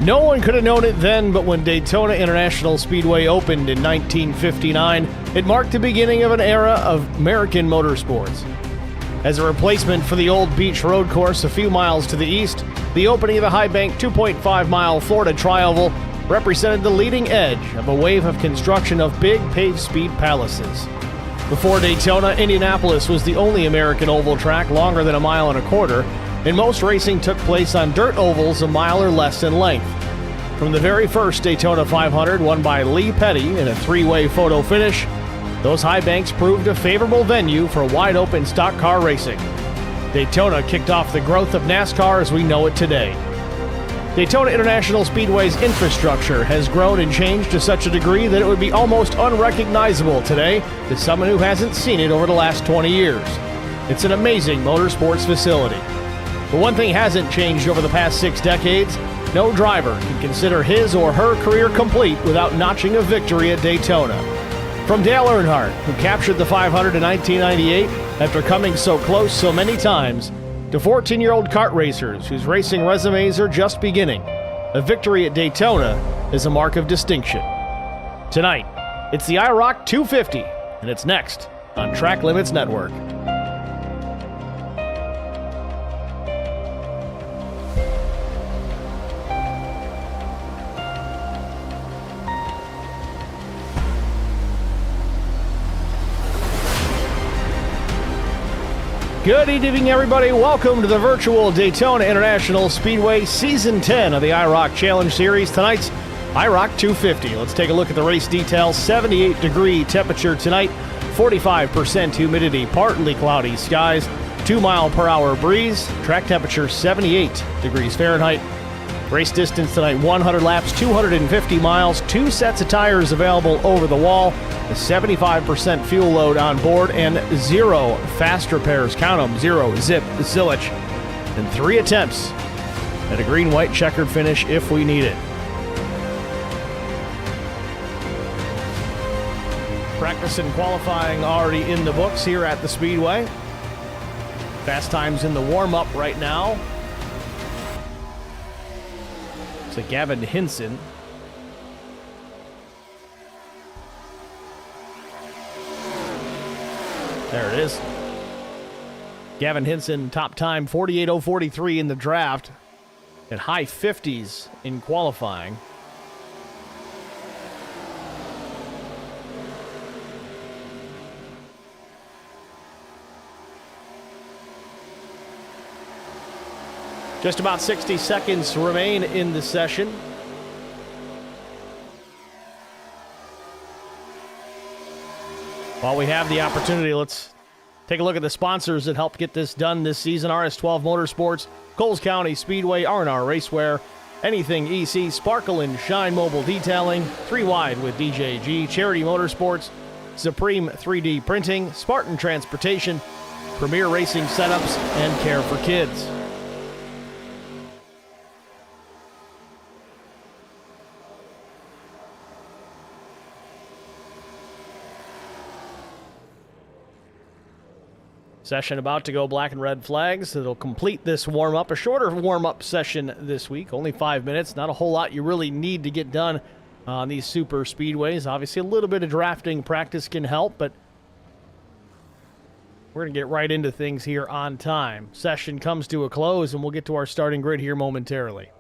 No one could have known it then, but when Daytona International Speedway opened in 1959, it marked the beginning of an era of American motorsports. As a replacement for the old beach road course a few miles to the east, the opening of the high-bank 2.5-mile Florida Tri-Oval represented the leading edge of a wave of construction of big paved speed palaces. Before Daytona, Indianapolis was the only American oval track longer than 1.25 miles, and most racing took place on dirt ovals 1 mile or less in length. From the very first Daytona 500, won by Lee Petty in a 3-way photo finish, those high banks proved a favorable venue for wide-open stock car racing. Daytona kicked off the growth of NASCAR as we know it today. Daytona International Speedway's infrastructure has grown and changed to such a degree that it would be almost unrecognizable today to someone who hasn't seen it over the last 20 years. It's an amazing motorsports facility. But one thing hasn't changed over the past 6 decades. No driver can consider his or her career complete without notching a victory at Daytona. From Dale Earnhardt, who captured the 500 in 1998 after coming so close so many times, to 14-year-old kart racers whose racing resumes are just beginning, a victory at Daytona is a mark of distinction. Tonight, it's the IROC 250, and it's next on Track Limits Network. Good evening, everybody. Welcome to the virtual Daytona International Speedway Season 10 of the IROC Challenge Series. Tonight's IROC 250. Let's take a look at the race details. 78-degree temperature tonight, 45% humidity, partly cloudy skies, 2-mile-per-hour breeze, track temperature 78 degrees Fahrenheit. Race distance tonight, 100 laps, 250 miles, 2 sets of tires available over the wall, a 75% fuel load on board, and 0 fast repairs. Count them, 0 zip, zilch, and 3 attempts at a green-white checkered finish if we need it. Practice and qualifying already in the books here at the Speedway. Fast times in the warm-up right now. So Gavin Hinson. There it is. Gavin Hinson, top time 48.043 in the draft and high 50s in qualifying. Just about 60 seconds remain in the session. While we have the opportunity, let's take a look at the sponsors that helped get this done this season. RS12 Motorsports, Coles County Speedway, R&R Racewear, Anything EC, Sparkle and Shine Mobile Detailing, 3 Wide with DJG, Charity Motorsports, Supreme 3D Printing, Spartan Transportation, Premier Racing Setups, and Care for Kids. Session about to go black and red flags. It'll complete this warm-up. A shorter warm-up session this week, only 5 minutes. Not a whole lot you really need to get done on these super speedways. Obviously, a little bit of drafting practice can help, but we're going to get right into things here on time. Session comes to a close, and we'll get to our starting grid here momentarily.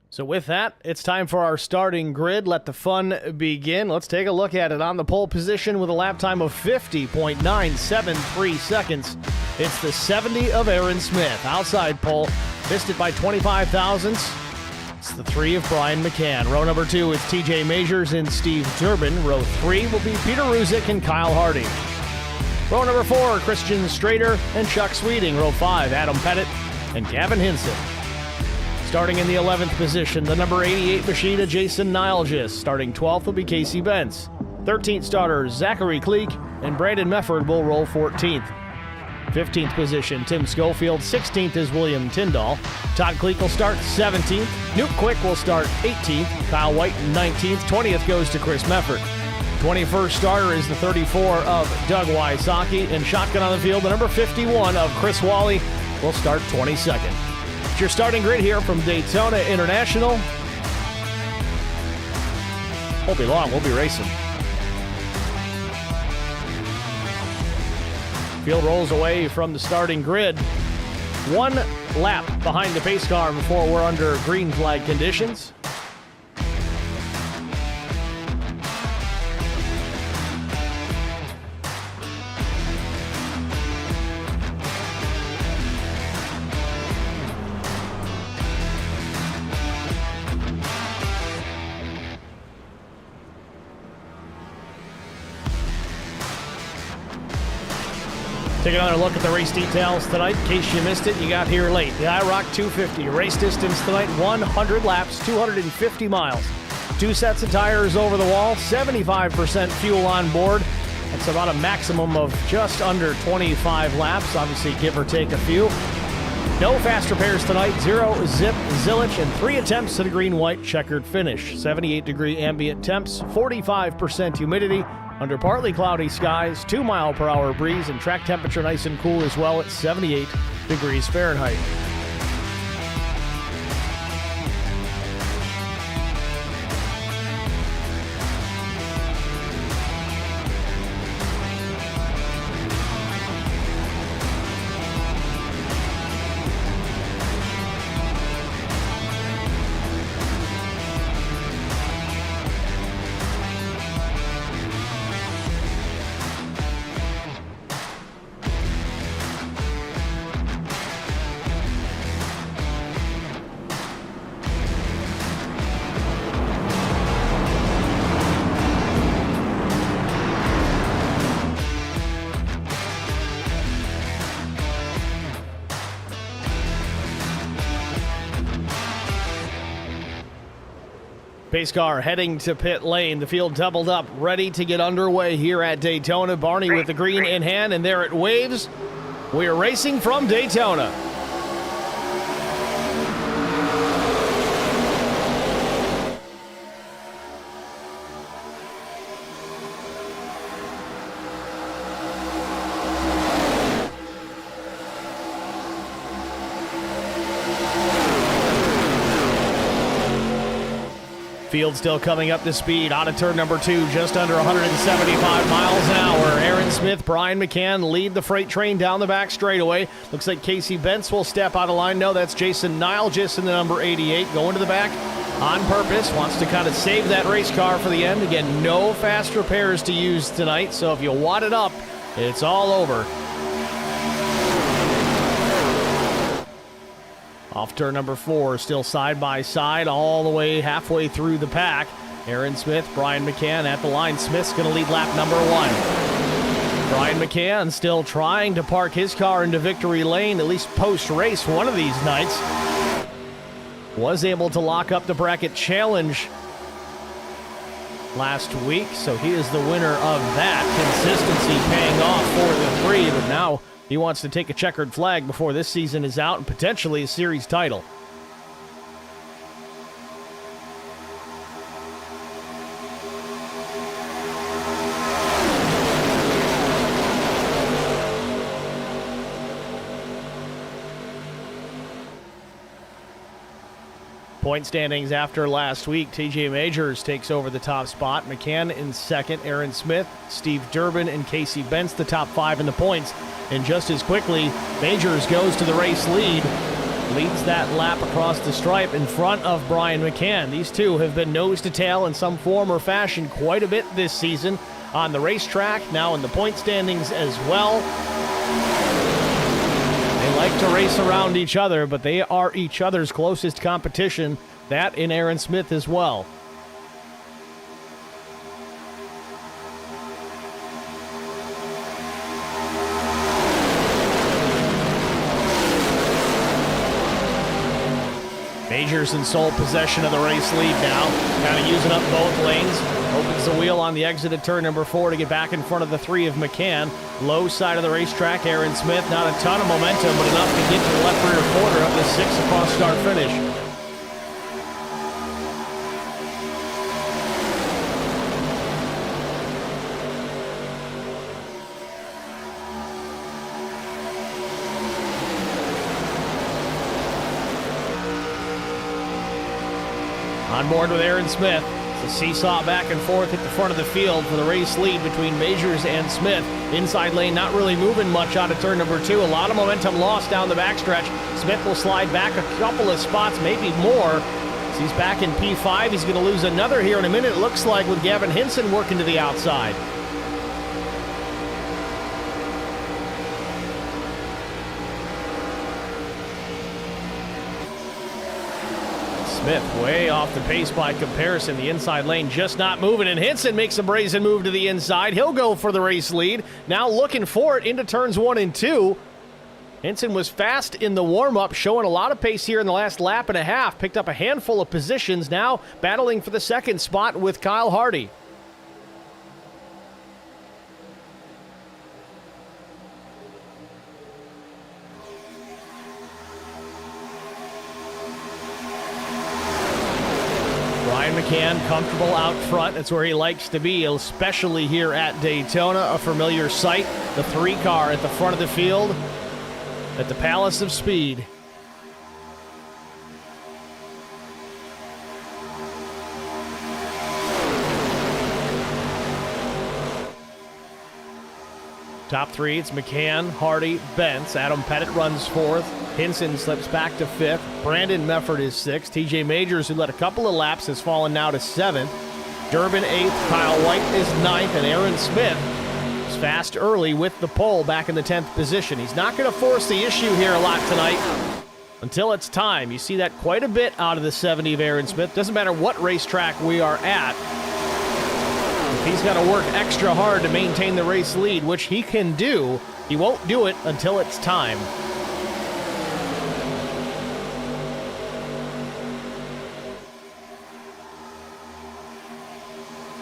So with that, it's time for our starting grid. Let the fun begin. Let's take a look at it. On the pole position with a lap time of 50.973 seconds, it's the 70 of Aaron Smith. Outside pole, missed it by 25 thousandths. It's the 3 of Brian McCann. Row number 2 is TJ Majors and Steve Durbin. Row 3 will be Peter Ruzick and Kyle Hardy. Row number 4, Christian Strader and Chuck Sweeting. Row 5, Adam Pettit and Gavin Hinson. Starting in the 11th position, the number 88 Machina, Jason Nilgis. Starting 12th will be Casey Bentz. 13th starter, Zachary Cleek, and Brandon Mefford will roll 14th. 15th position, Tim Schofield. 16th is William Tyndall. Todd Kleek will start 17th. Nuke Quick will start 18th. Kyle White 19th. 20th goes to Chris Meffert. 21st starter is the 34 of Doug Wysocki. And shotgun on the field, the number 51 of Chris Wally will start 22nd. It's your starting grid here from Daytona International. Won't be long, we'll be racing. Field rolls away from the starting grid. One lap behind the pace car before we're under green flag conditions. Take another look at the race details tonight. In case you missed it, you got here late. The IROC 250 race distance tonight, 100 laps, 250 miles. 2 sets of tires over the wall, 75% fuel on board. That's about a maximum of just under 25 laps, obviously give or take a few. No fast repairs tonight, 0 zip, zillage, and 3 attempts at a green-white checkered finish. 78-degree ambient temps, 45% humidity, under partly cloudy skies, 2-mile-per-hour breeze, and track temperature nice and cool as well at 78 degrees Fahrenheit. Pace car heading to pit lane. The field doubled up, ready to get underway here at Daytona. Barney with the green in hand, and there it waves. We are racing from Daytona. Field still coming up to speed. Out of turn number 2, just under 175 miles an hour. Aaron Smith, Brian McCann lead the freight train down the back straightaway. Looks like Casey Bentz will step out of line. No, that's Jason Nile just in the number 88, going to the back on purpose. Wants to kind of save that race car for the end. Again, no fast repairs to use tonight, so if you wad it up, it's all over. Off turn number 4, still side by side all the way halfway through the pack. Aaron Smith, Brian McCann at the line. Smith's going to lead lap number 1. Brian McCann still trying to park his car into victory lane, at least post-race one of these nights. Was able to lock up the bracket challenge last week, so he is the winner of that. Consistency paying off for the 3, but now he wants to take a checkered flag before this season is out and potentially a series title. Point standings after last week, TJ Majors takes over the top spot. McCann in second, Aaron Smith, Steve Durbin, and Casey Bentz the top 5 in the points. And just as quickly, Majors goes to the race lead, leads that lap across the stripe in front of Brian McCann. These two have been nose to tail in some form or fashion quite a bit this season on the racetrack, now in the point standings as well. They like to race around each other, but they are each other's closest competition, that in Aaron Smith as well. Majors in sole possession of the race lead now, kind of using up both lanes. Opens the wheel on the exit of turn number 4 to get back in front of the 3 of McCann. Low side of the racetrack, Aaron Smith, not a ton of momentum, but enough to get to the left rear quarter of the 6 across start finish. On board with Aaron Smith. It's a seesaw back and forth at the front of the field for the race lead between Majors and Smith. Inside lane not really moving much out of turn number 2. A lot of momentum lost down the backstretch. Smith will slide back a couple of spots, maybe more. As he's back in P5. He's going to lose another here in a minute, it looks like, with Gavin Hinson working to the outside. Smith way off the pace by comparison. The inside lane just not moving, and Hinson makes a brazen move to the inside. He'll go for the race lead. Now looking for it into turns 1 and 2. Hinson was fast in the warm-up, showing a lot of pace here in the last lap and a half. Picked up a handful of positions, now battling for the second spot with Kyle Hardy. McCann comfortable out front. That's where he likes to be, especially here at Daytona. A familiar sight. The 3 car at the front of the field at the Palace of Speed. Top 3, it's McCann, Hardy, Bentz. Adam Pettit runs 4th. Hinson slips back to 5th. Brandon Mefford is 6th. TJ Majors, who led a couple of laps, has fallen now to 7th. Durbin 8th. Kyle White is 9th. And Aaron Smith is fast early with the pole back in the 10th position. He's not going to force the issue here a lot tonight until it's time. You see that quite a bit out of the 70 of Aaron Smith. Doesn't matter what racetrack we are at. He's got to work extra hard to maintain the race lead, which he can do. He won't do it until it's time.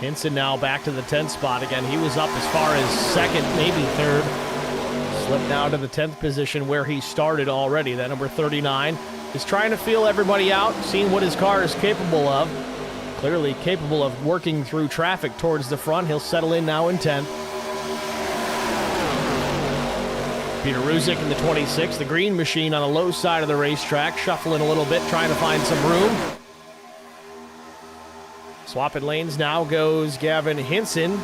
Hinson now back to the 10th spot again. He was up as far as 2nd, maybe 3rd. Slipped now to the 10th position where he started already. That number 39 is trying to feel everybody out, seeing what his car is capable of. Clearly capable of working through traffic towards the front. He'll settle in now in 10th. Peter Ruzick in the 26th. The green machine on the low side of the racetrack, shuffling a little bit, trying to find some room. Swapping lanes now goes Gavin Hinson.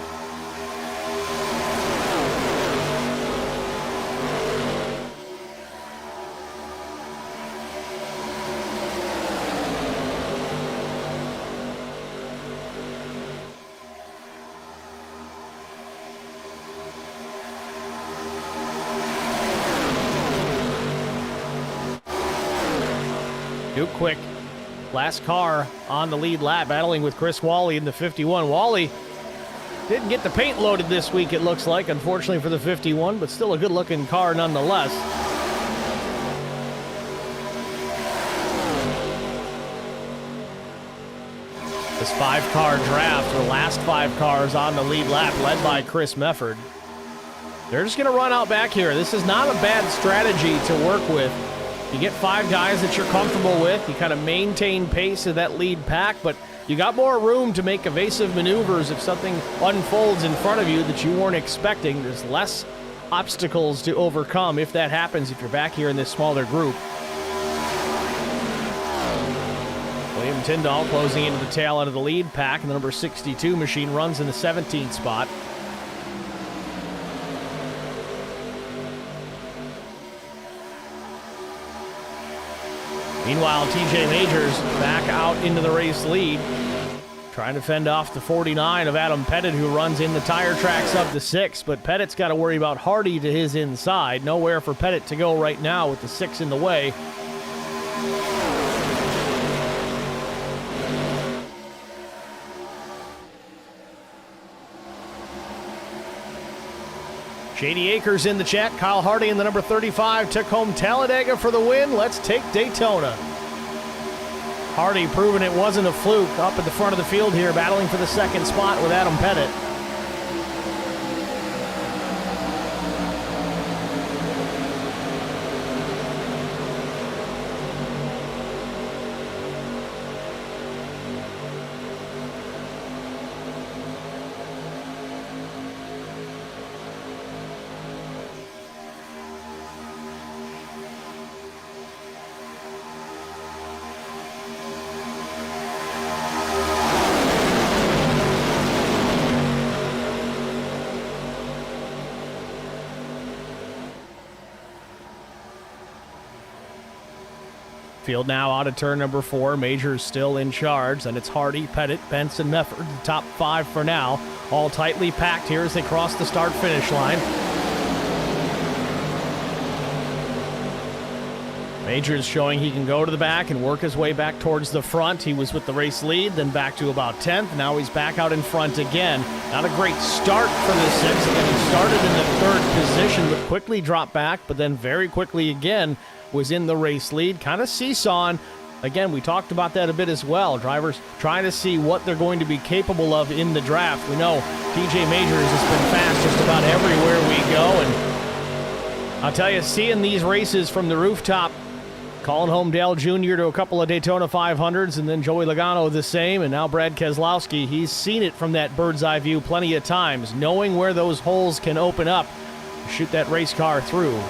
Duke Quick, last car on the lead lap, battling with Chris Wally in the 51. Wally didn't get the paint loaded this week, it looks like, unfortunately for the 51, but still a good-looking car nonetheless. This 5-car draft, the last 5 cars on the lead lap, led by Chris Mefford. They're just going to run out back here. This is not a bad strategy to work with. You get 5 guys that you're comfortable with. You kind of maintain pace of that lead pack, but you got more room to make evasive maneuvers if something unfolds in front of you that you weren't expecting. There's less obstacles to overcome if that happens, if you're back here in this smaller group. William Tyndall closing into the tail end of the lead pack, and the number 62 machine runs in the 17th spot. Meanwhile, TJ Majors back out into the race lead, trying to fend off the 49 of Adam Pettit, who runs in the tire tracks up to 6, but Pettit's got to worry about Hardy to his inside. Nowhere for Pettit to go right now with the 6 in the way. Shady Acres in the chat. Kyle Hardy in the number 35 took home Talladega for the win. Let's take Daytona. Hardy proving it wasn't a fluke up at the front of the field here, battling for the second spot with Adam Pettit. Field now out of turn number 4. Majors still in charge. Then it's Hardy, Pettit, Benson, Mefford. The top 5 for now. All tightly packed here as they cross the start-finish line. Majors showing he can go to the back and work his way back towards the front. He was with the race lead, then back to about 10th. Now he's back out in front again. Not a great start for the 6. Again, he started in the 3rd position, but quickly dropped back, but then very quickly again was in the race lead, kind of seesawing. Again, we talked about that a bit as well. Drivers trying to see what they're going to be capable of in the draft. We know TJ Majors has been fast just about everywhere we go, and I'll tell you, seeing these races from the rooftop, calling home Dale Jr. to a couple of Daytona 500s, and then Joey Logano the same, and now Brad Keselowski, he's seen it from that bird's eye view plenty of times, knowing where those holes can open up, shoot that race car through.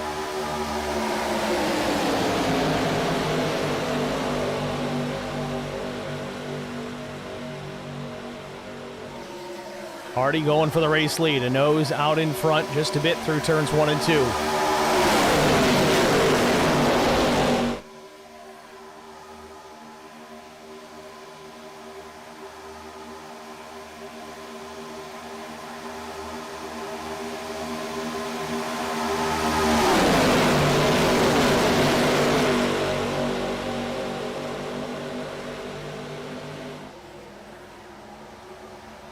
Hardy going for the race lead, a nose out in front just a bit through turns 1 and 2.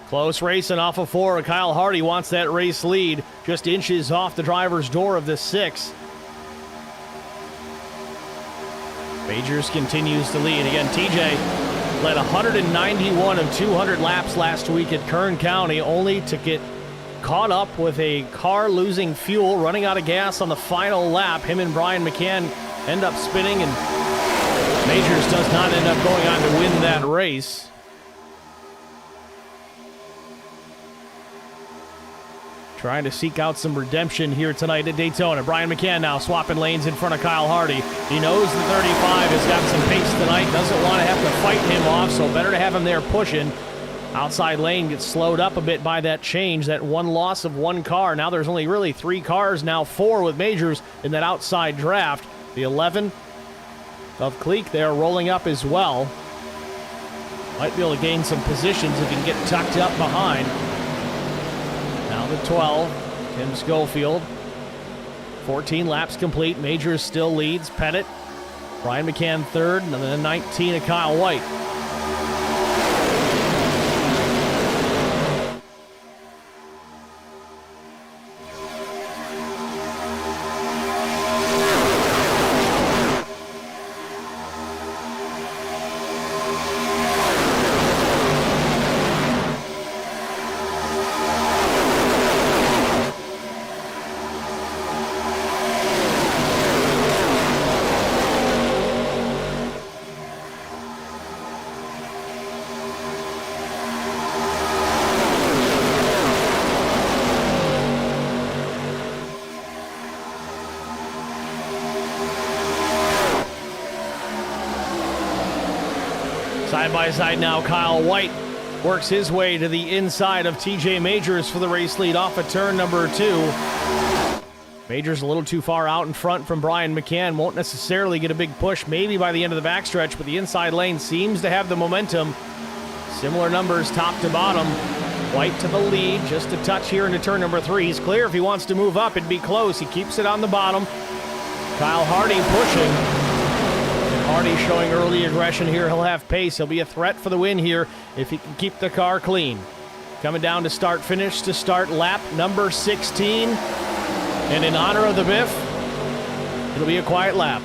Close racing off of 4. Kyle Hardy wants that race lead, just inches off the driver's door of the 6. Majors continues to lead. Again, TJ led 191 of 200 laps last week at Kern County, only to get caught up with a car losing fuel, running out of gas on the final lap. Him and Brian McCann end up spinning, and Majors does not end up going on to win that race. Trying to seek out some redemption here tonight at Daytona. Brian McCann now swapping lanes in front of Kyle Hardy. He knows the 35 has got some pace tonight, doesn't want to have to fight him off, so better to have him there pushing. Outside lane gets slowed up a bit by that change, that one loss of one car. Now there's only really 3 cars, now 4 with Majors in that outside draft. The 11 of Cleek there rolling up as well. Might be able to gain some positions if he can get tucked up behind. Now the 12, Tim Schofield. 14 laps complete. Majors still leads. Pettit, Brian McCann 3rd, and then 19 of Kyle White. Side by side now, Kyle White works his way to the inside of TJ Majors for the race lead off of turn number 2. Majors a little too far out in front from Brian McCann. Won't necessarily get a big push, maybe by the end of the backstretch, but the inside lane seems to have the momentum. Similar numbers top to bottom. White to the lead, just a touch here into turn number 3. He's clear if he wants to move up. It'd be close. He keeps it on the bottom. Kyle Hardy pushing. Hardy showing early aggression here. He'll have pace. He'll be a threat for the win here if he can keep the car clean. Coming down to start finish to start lap number 16. And in honor of the Biff, it'll be a quiet lap.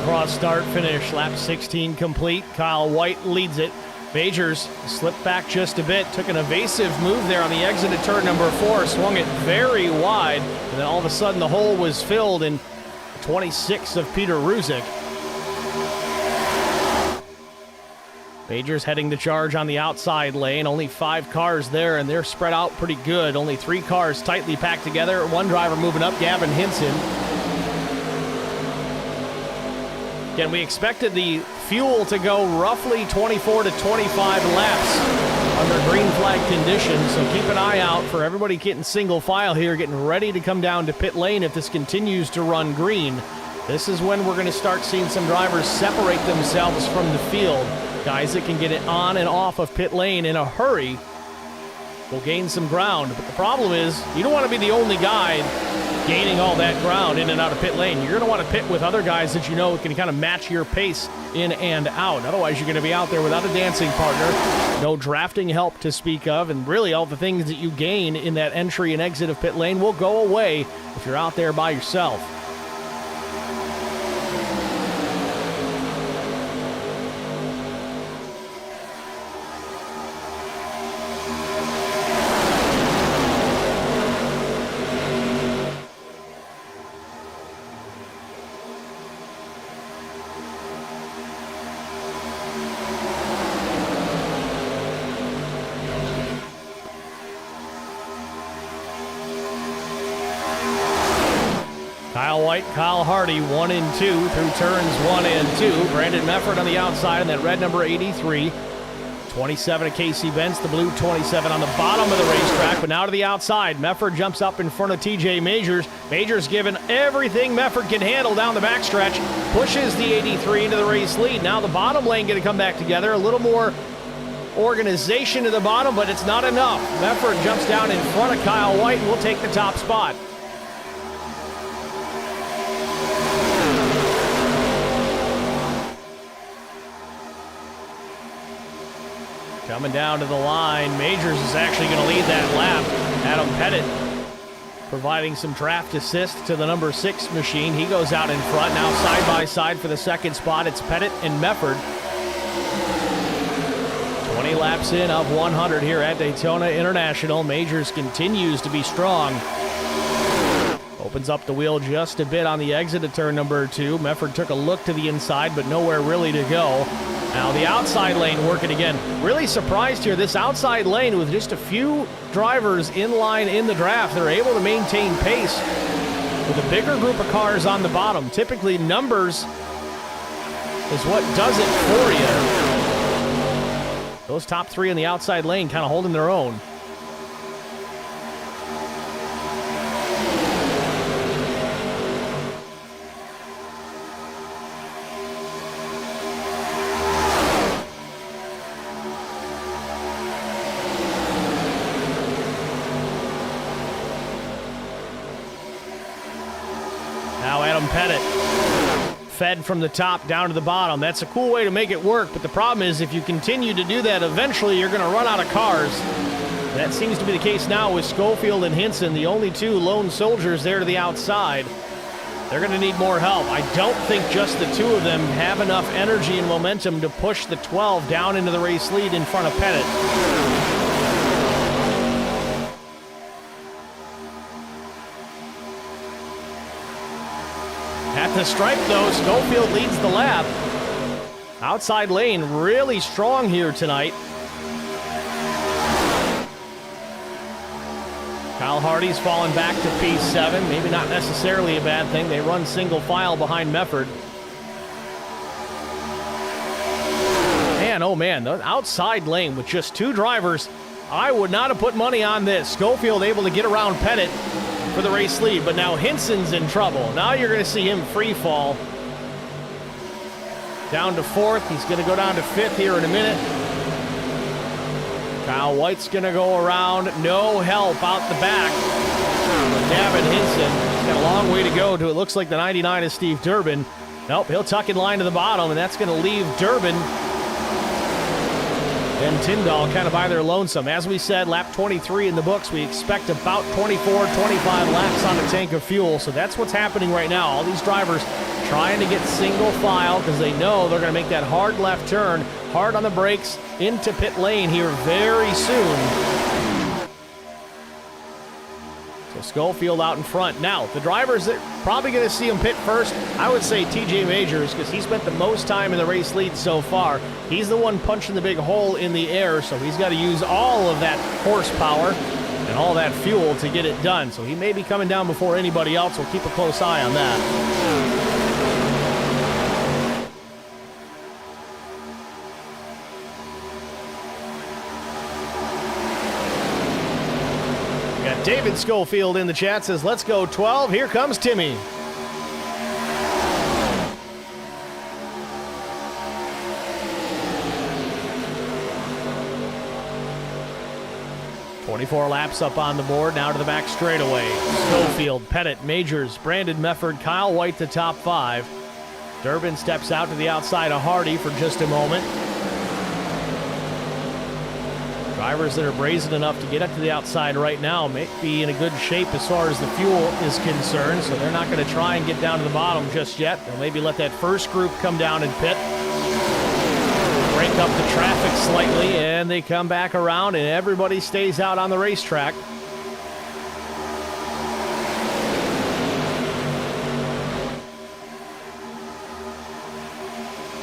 motocross start finish. Lap 16 complete. Kyle White leads it. Majors slipped back just a bit, took an evasive move there on the exit of turn number 4, swung it very wide, and then all of a sudden the hole was filled in 26 of Peter Ruzick. Majors heading the charge on the outside lane. Only 5 cars there, and they're spread out pretty good. Only 3 cars tightly packed together. One driver moving up, Gavin Hinson. Again, we expected the fuel to go roughly 24 to 25 laps under green flag conditions, so keep an eye out for everybody getting single file here, getting ready to come down to pit lane if this continues to run green. This is when we're going to start seeing some drivers separate themselves from the field. Guys that can get it on and off of pit lane in a hurry will gain some ground, but the problem is you don't want to be the only guy gaining all that ground in and out of pit lane. You're going to want to pit with other guys that you know can kind of match your pace in and out. Otherwise, you're going to be out there without a dancing partner, no drafting help to speak of, and really all the things that you gain in that entry and exit of pit lane will go away if you're out there by yourself. Kyle White, Kyle Hardy, 1 and 2 through turns 1 and 2. Brandon Mefford on the outside in that red number 83. 27 of Casey Bentz, the blue 27 on the bottom of the racetrack, but now to the outside. Mefford jumps up in front of TJ Majors. Majors given everything Mefford can handle down the backstretch, pushes the 83 into the race lead. Now the bottom lane going to come back together. A little more organization to the bottom, but it's not enough. Mefford jumps down in front of Kyle White and will take the top spot. Coming down to the line, Majors is actually going to lead that lap. Adam Pettit providing some draft assist to the number 6 machine. He goes out in front. Now side by side for the second spot. It's Pettit and Mefford. 20 laps in of 100 here at Daytona International. Majors continues to be strong. Opens up the wheel just a bit on the exit of turn number 2. Mefford took a look to the inside, but nowhere really to go. Now the outside lane working again. Really surprised here. This outside lane with just a few drivers in line in the draft, they're able to maintain pace with a bigger group of cars on the bottom. Typically numbers is what does it for you. Those top 3 in the outside lane kind of holding their own. Now Adam Pettit fed from the top down to the bottom. That's a cool way to make it work, but the problem is if you continue to do that, eventually you're going to run out of cars. That seems to be the case now with Schofield and Hinson, the only 2 lone soldiers there to the outside. They're going to need more help. I don't think just the 2 of them have enough energy and momentum to push the 12 down into the race lead in front of Pettit. At the stripe, though, Schofield leads the lap. Outside lane really strong here tonight. Kyle Hardy's fallen back to P7. Maybe not necessarily a bad thing. They run single file behind Mefford. Man, oh man, the outside lane with just 2 drivers. I would not have put money on this. Schofield able to get around Pettit for the race lead, but now Hinson's in trouble. Now you're going to see him free fall. Down to 4th. He's going to go down to 5th here in a minute. Kyle White's going to go around. No help out the back. Gavin Hinson. He's got a long way to go to it looks like the 99 is Steve Durbin. Nope, he'll tuck in line to the bottom, and that's going to leave Durbin and Tyndall kind of by their lonesome. As we said, lap 23 in the books. We expect about 24, 25 laps on a tank of fuel. So that's what's happening right now. All these drivers trying to get single file because they know they're going to make that hard left turn, hard on the brakes, into pit lane here very soon. So Schofield out in front. Now, the drivers that probably going to see him pit first, I would say TJ Majors, because he spent the most time in the race lead so far. He's the one punching the big hole in the air, so he's got to use all of that horsepower and all that fuel to get it done. So he may be coming down before anybody else. We'll keep a close eye on that. David Schofield in the chat says, let's go 12. Here comes Timmy. "24 laps up on the board, now to the back straightaway. Schofield, Pettit, Majors, Brandon Mefford, Kyle White the top 5. Durbin steps out to the outside of Hardy for just a moment. Drivers that are brazen enough to get up to the outside right now may be in a good shape as far as the fuel is concerned, so they're not going to try and get down to the bottom just yet. They'll maybe let that first group come down and pit, break up the traffic slightly, and they come back around, and everybody stays out on the racetrack.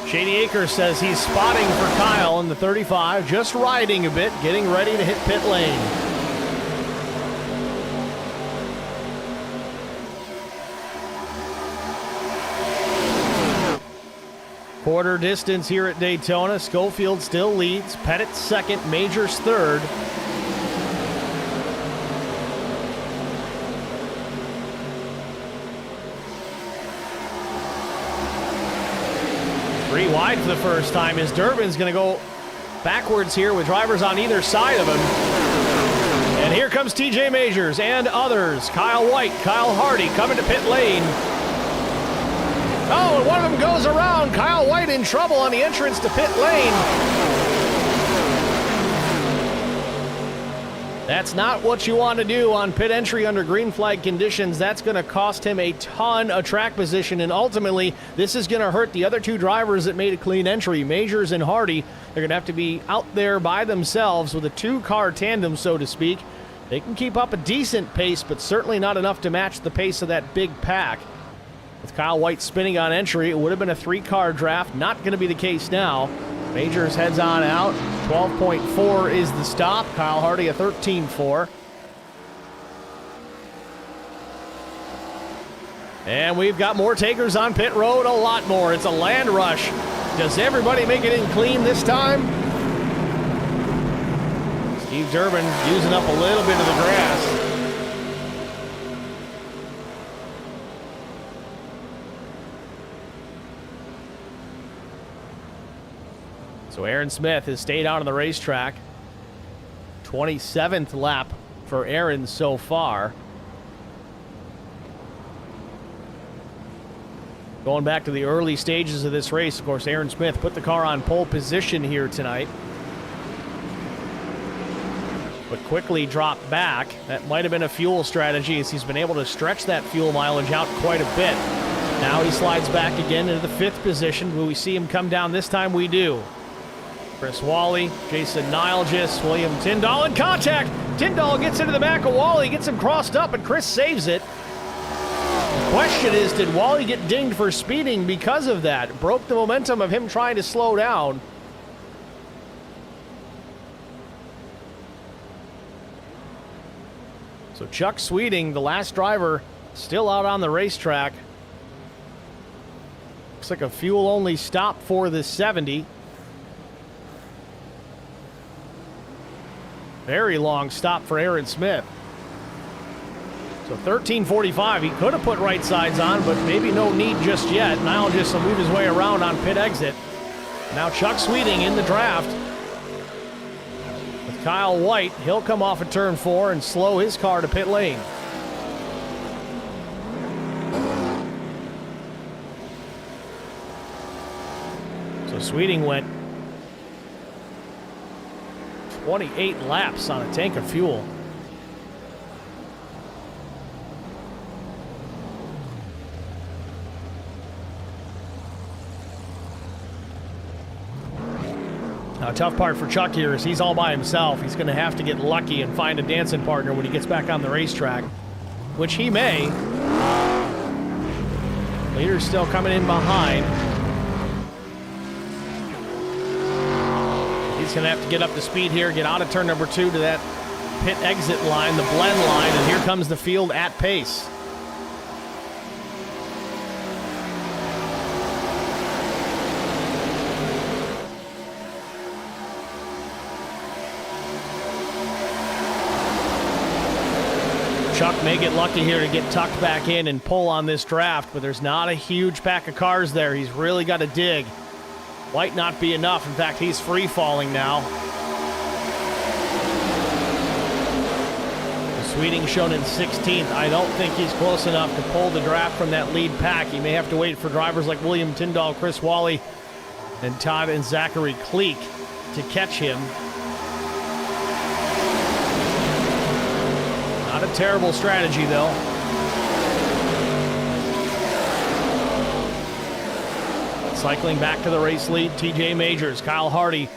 Shady Acres says he's spotting for Kyle in the 35, just riding a bit, getting ready to hit pit lane. Quarter distance here at Daytona. Schofield still leads. Pettit second, Majors third. Three wide for the first time as Durbin's going to go backwards here with drivers on either side of him. And here comes TJ Majors and others. Kyle White, Kyle Hardy coming to pit lane. Oh, and one of them goes around. Kyle White in trouble on the entrance to pit lane. That's not what you want to do on pit entry under green flag conditions. That's going to cost him a ton of track position, and ultimately, this is going to hurt the other two drivers that made a clean entry, Majors and Hardy. They're going to have to be out there by themselves with a two-car tandem, so to speak. They can keep up a decent pace, but certainly not enough to match the pace of that big pack. With Kyle White spinning on entry, it would have been a three-car draft. Not going to be the case now. Majors heads on out. 12.4 is the stop. Kyle Hardy a 13.4. And we've got more takers on pit road, a lot more. It's a land rush. Does everybody make it in clean this time? Steve Durbin using up a little bit of the grass. So Aaron Smith has stayed out on the racetrack. 27th lap for Aaron so far. Going back to the early stages of this race, of course, Aaron Smith put the car on pole position here tonight, but quickly dropped back. That might have been a fuel strategy, as he's been able to stretch that fuel mileage out quite a bit. Now he slides back again into the 5th position. Will we see him come down this time? We do. Chris Wally, Jason Nilgis, William Tyndall in contact. Tyndall gets into the back of Wally, gets him crossed up, and Chris saves it. The question is, did Wally get dinged for speeding because of that? Broke the momentum of him trying to slow down. So Chuck Sweeting, the last driver, still out on the racetrack. Looks like a fuel-only stop for the 70. Very long stop for Aaron Smith. So 13:45, he could have put right sides on, but maybe no need just yet. Now just will move his way around on pit exit. Now Chuck Sweeting in the draft. With Kyle White, he'll come off of turn 4 and slow his car to pit lane. So Sweeting went 28 laps on a tank of fuel. Now, tough part for Chuck here is he's all by himself. He's going to have to get lucky and find a dancing partner when he gets back on the racetrack, which he may. Leader's still coming in behind. He's going to have to get up to speed here, get out of turn number 2 to that pit exit line, the blend line, and here comes the field at pace. Chuck may get lucky here to get tucked back in and pull on this draft, but there's not a huge pack of cars there. He's really got to dig. Might not be enough. In fact, he's free falling now. The Sweeting shown in 16th. I don't think he's close enough to pull the draft from that lead pack. He may have to wait for drivers like William Tyndall, Chris Wally, and Todd and Zachary Cleek to catch him. Not a terrible strategy, though. Cycling back to the race lead, TJ Majors. Kyle Hardy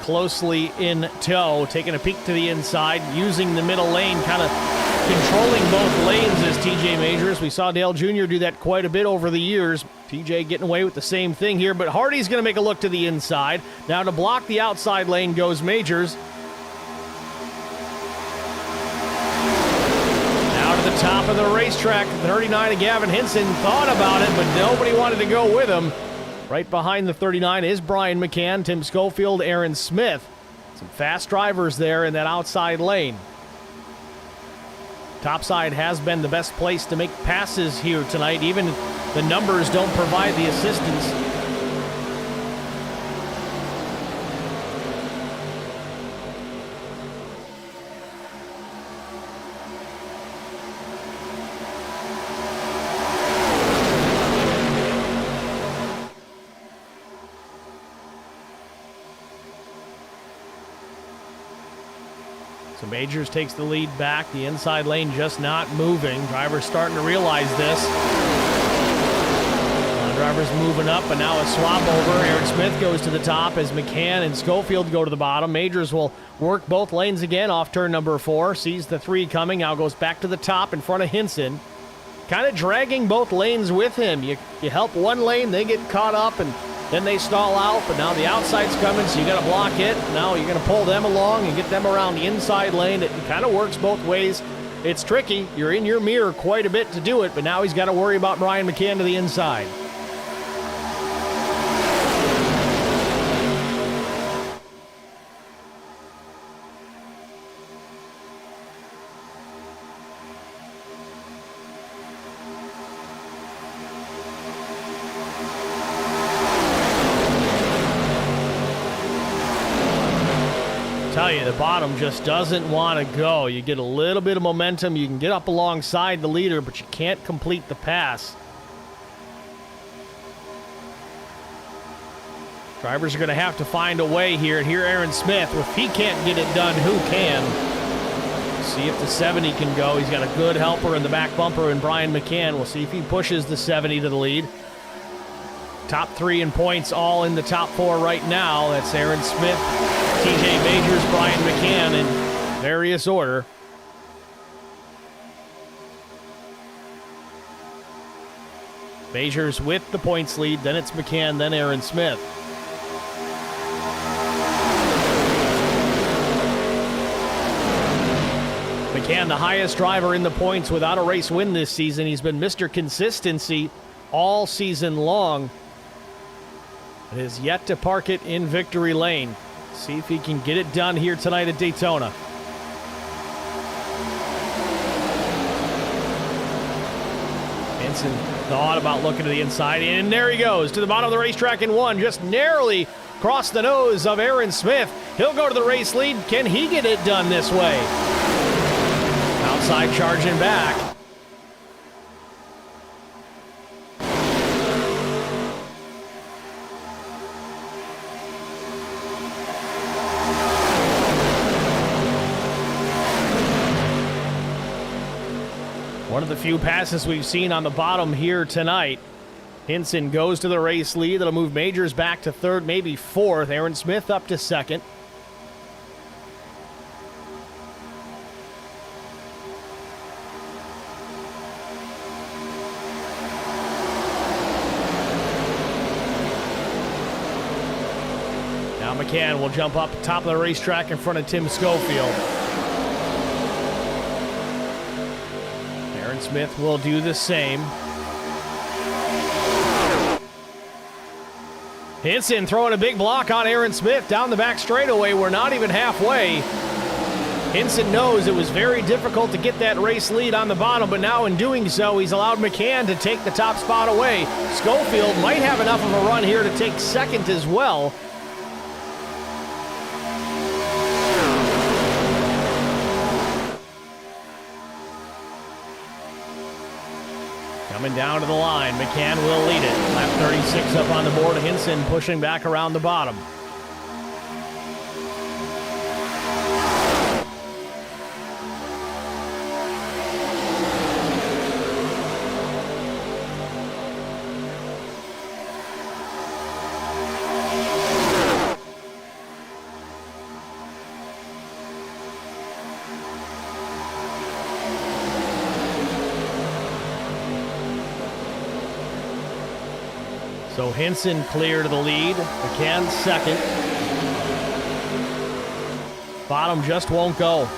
closely in tow, taking a peek to the inside, using the middle lane, kind of controlling both lanes as TJ Majors. We saw Dale Jr. do that quite a bit over the years. TJ getting away with the same thing here, but Hardy's going to make a look to the inside. Now to block the outside lane goes Majors. The top of the racetrack, 39 of Gavin Hinson thought about it, but nobody wanted to go with him. Right behind the 39 is Brian McCann, Tim Schofield, Aaron Smith. Some fast drivers there in that outside lane. Topside has been the best place to make passes here tonight. Even the numbers don't provide the assistance. So Majors takes the lead back. The inside lane just not moving. Drivers starting to realize this. Drivers moving up, and now a swap over. Aaron Smith goes to the top as McCann and Schofield go to the bottom. Majors will work both lanes again off turn number 4. Sees the 3 coming. Now goes back to the top in front of Hinson. Kind of dragging both lanes with him. You help one lane, they get caught up, and then they stall out, but now the outside's coming, so you got to block it. Now you're going to pull them along and get them around the inside lane. It kind of works both ways. It's tricky. You're in your mirror quite a bit to do it, but now he's got to worry about Brian McCann to the inside. Tell you, the bottom just doesn't want to go. You get a little bit of momentum. You can get up alongside the leader, but you can't complete the pass. Drivers are going to have to find a way here. And here Aaron Smith, if he can't get it done, who can? See if the 70 can go. He's got a good helper in the back bumper in Brian McCann. We'll see if he pushes the 70 to the lead. Top 3 in points, all in the top 4 right now. That's Aaron Smith, TJ Majors, Brian McCann in various order. Majors with the points lead, then it's McCann, then Aaron Smith. McCann, the highest driver in the points without a race win this season. He's been Mr. Consistency all season long. It has yet to park it in victory lane. See if he can get it done here tonight at Daytona. Hinson thought about looking to the inside, and there he goes to the bottom of the racetrack in 1. Just narrowly crossed the nose of Aaron Smith. He'll go to the race lead. Can he get it done this way? Outside charging back. One of the few passes we've seen on the bottom here tonight. Hinson goes to the race lead. That'll move Majors back to third, maybe fourth. Aaron Smith up to second. Now McCann will jump up top of the racetrack in front of Tim Schofield. Aaron Smith will do the same. Hinson throwing a big block on Aaron Smith down the back straightaway. We're not even halfway. Hinson knows it was very difficult to get that race lead on the bottom, but now in doing so, he's allowed McCann to take the top spot away. Schofield might have enough of a run here to take second as well. Coming down to the line, McCann will lead it. Lap 36 up on the board. Hinson pushing back around the bottom. So Hinson clear to the lead. McCann second. Bottom just won't go.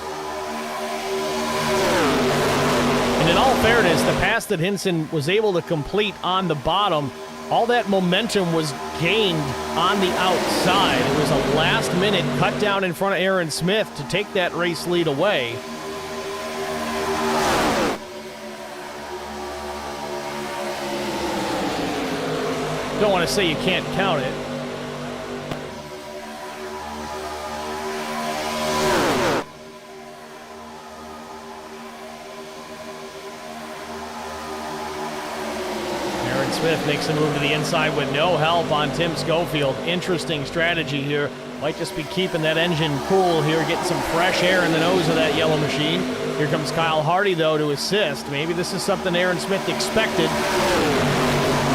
And in all fairness, the pass that Hinson was able to complete on the bottom, all that momentum was gained on the outside. It was a last-minute cut down in front of Aaron Smith to take that race lead away. Don't want to say you can't count it. Aaron Smith makes a move to the inside with no help on Tim Schofield. Interesting strategy here. Might just be keeping that engine cool here, getting some fresh air in the nose of that yellow machine. Here comes Kyle Hardy, though, to assist. Maybe this is something Aaron Smith expected.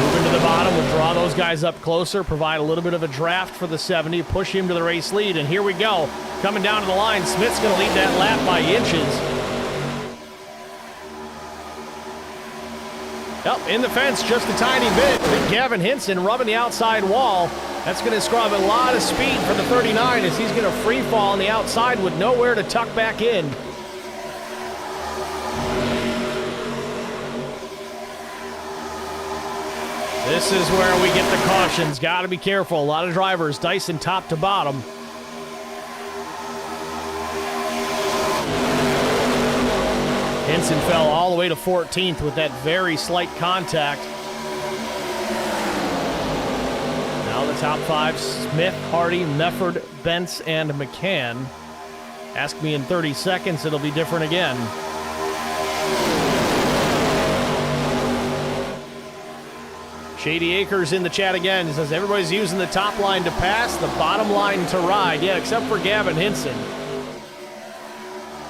Moving to the bottom, we'll draw those guys up closer, provide a little bit of a draft for the 70, push him to the race lead, and here we go. Coming down to the line, Smith's going to lead that lap by inches. Yep, in the fence just a tiny bit. Big Gavin Hinson rubbing the outside wall. That's going to scrub a lot of speed for the 39 as he's going to free fall on the outside with nowhere to tuck back in. This is where we get the cautions. Got to be careful. A lot of drivers dicing top to bottom. Hinson fell all the way to 14th with that very slight contact. Now the top five, Smith, Hardy, Mefford, Bentz, and McCann. Ask me in 30 seconds, it'll be different again. Shady Acres in the chat again. He says everybody's using the top line to pass, the bottom line to ride. Yeah, except for Gavin Hinson.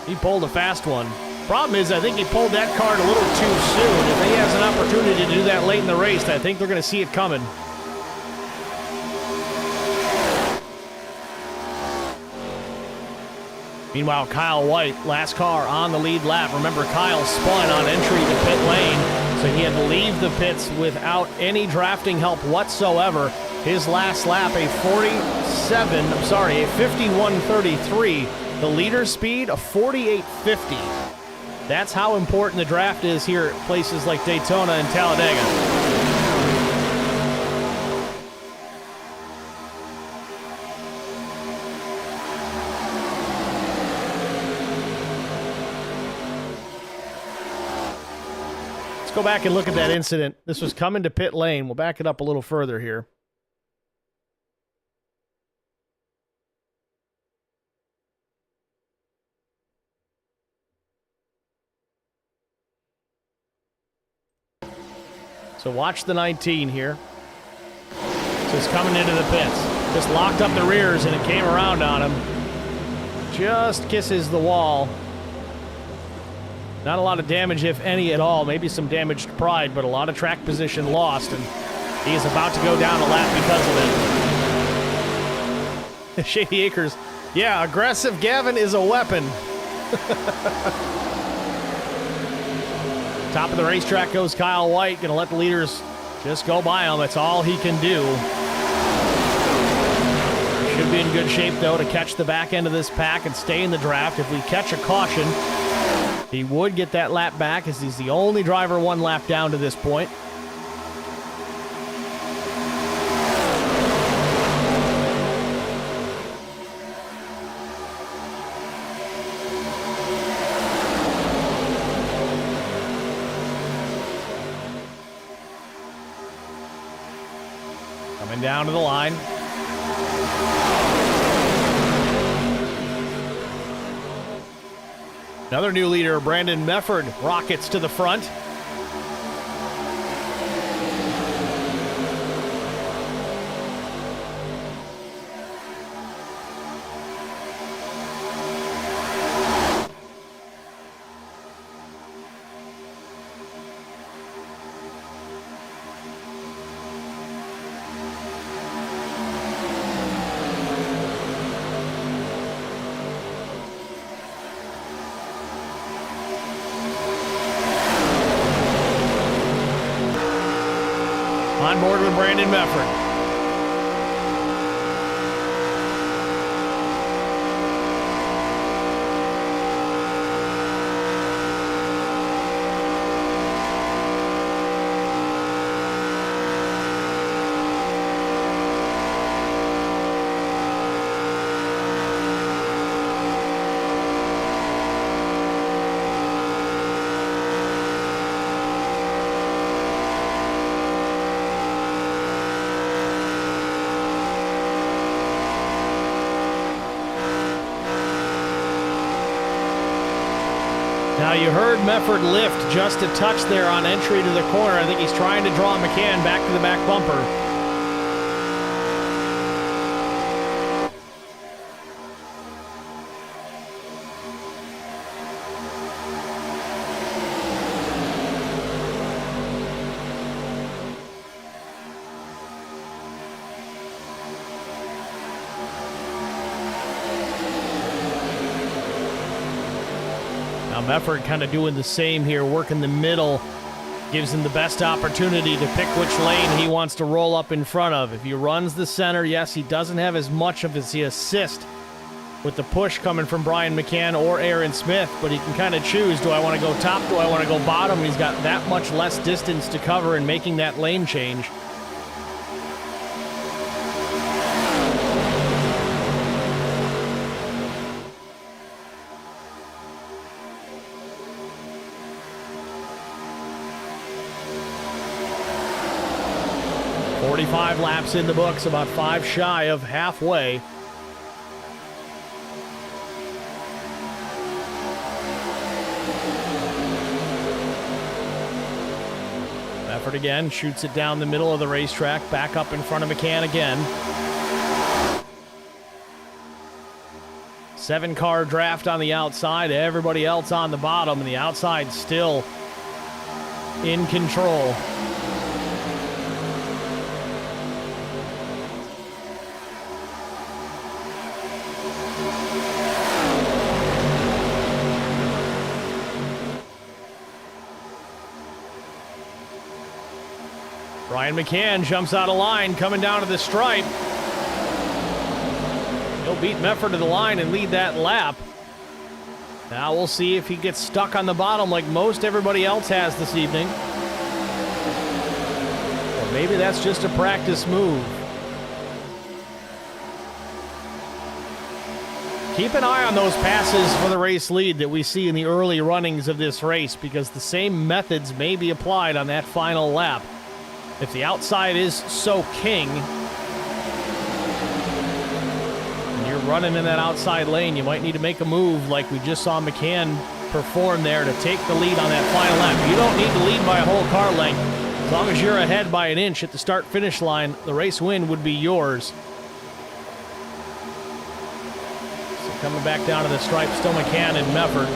He pulled a fast one. Problem is, I think he pulled that card a little too soon. If he has an opportunity to do that late in the race, I think they're going to see it coming. Meanwhile, Kyle White, last car on the lead lap. Remember, Kyle spun on entry to pit lane, so he had to leave the pits without any drafting help whatsoever. His last lap, a 51.33. The leader speed, a 48.50. That's how important the draft is here at places like Daytona and Talladega. Let's go back and look at that incident. This was coming to pit lane. We'll back it up a little further here. So watch the 19 here. Just coming into the pits. Just locked up the rears and it came around on him. Just kisses the wall. Not a lot of damage, if any at all. Maybe some damaged pride, but a lot of track position lost. And He is about to go down a lap because of it. Shady Acres. Yeah, aggressive Gavin is a weapon. Top of the racetrack goes Kyle White. Going to let the leaders just go by him. That's all he can do. Should be in good shape, though, to catch the back end of this pack and stay in the draft. If we catch a caution, he would get that lap back, as he's the only driver one lap down to this point. Coming down to the line. Another new leader, Brandon Mefford, rockets to the front. On board with Brandon Mefford. Now you heard Mefford lift just a touch there on entry to the corner. I think he's trying to draw McCann back to the back bumper. Mefford kind of doing the same here, working the middle, gives him the best opportunity to pick which lane he wants to roll up in front of. If he runs the center, yes, he doesn't have as much of his assist with the push coming from Brian McCann or Aaron Smith, but he can kind of choose, do I want to go top, do I want to go bottom? And he's got that much less distance to cover in making that lane change. Five laps in the books, about 5 shy of halfway. Mefford again, shoots it down the middle of the racetrack, back up in front of McCann again. 7-car draft on the outside, everybody else on the bottom, and the outside still in control. Brian McCann jumps out of line, coming down to the stripe. He'll beat Mefford to the line and lead that lap. Now we'll see if he gets stuck on the bottom like most everybody else has this evening. Or maybe that's just a practice move. Keep an eye on those passes for the race lead that we see in the early runnings of this race, because the same methods may be applied on that final lap. If the outside is so king, and you're running in that outside lane, you might need to make a move like we just saw McCann perform there to take the lead on that final lap. You don't need to lead by a whole car length. As long as you're ahead by an inch at the start-finish line, the race win would be yours. So coming back down to the stripe, still McCann and Mefford.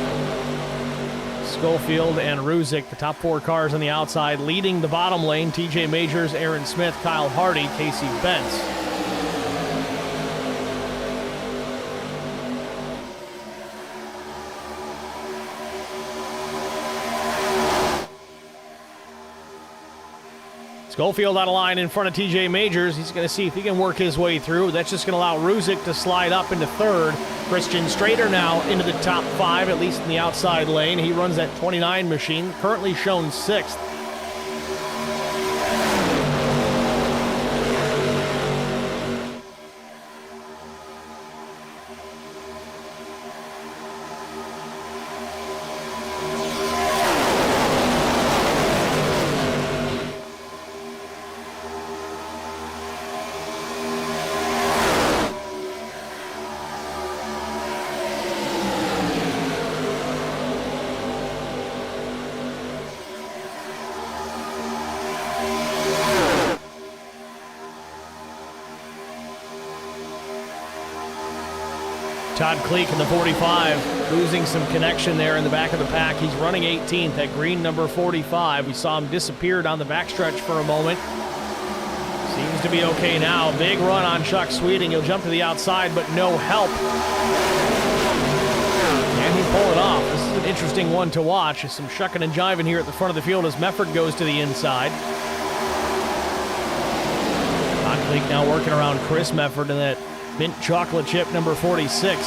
Schofield, and Ruzick. The top 4 cars on the outside. Leading the bottom lane, TJ Majors, Aaron Smith, Kyle Hardy, Casey Bentz. Schofield on a line in front of TJ Majors. He's going to see if he can work his way through. That's just going to allow Ruzick to slide up into 3rd. Christian Strader now into the top 5, at least in the outside lane. He runs that 29 machine, currently shown 6th. Todd Kleek in the 45, losing some connection there in the back of the pack. He's running 18th at green number 45. We saw him disappear down the backstretch for a moment. Seems to be okay now. Big run on Chuck Sweeting. He'll jump to the outside, but no help. Can he pull it off? This is an interesting one to watch. There's some shucking and jiving here at the front of the field as Mefford goes to the inside. Todd Kleek now working around Chris Mefford in that mint chocolate chip number 46.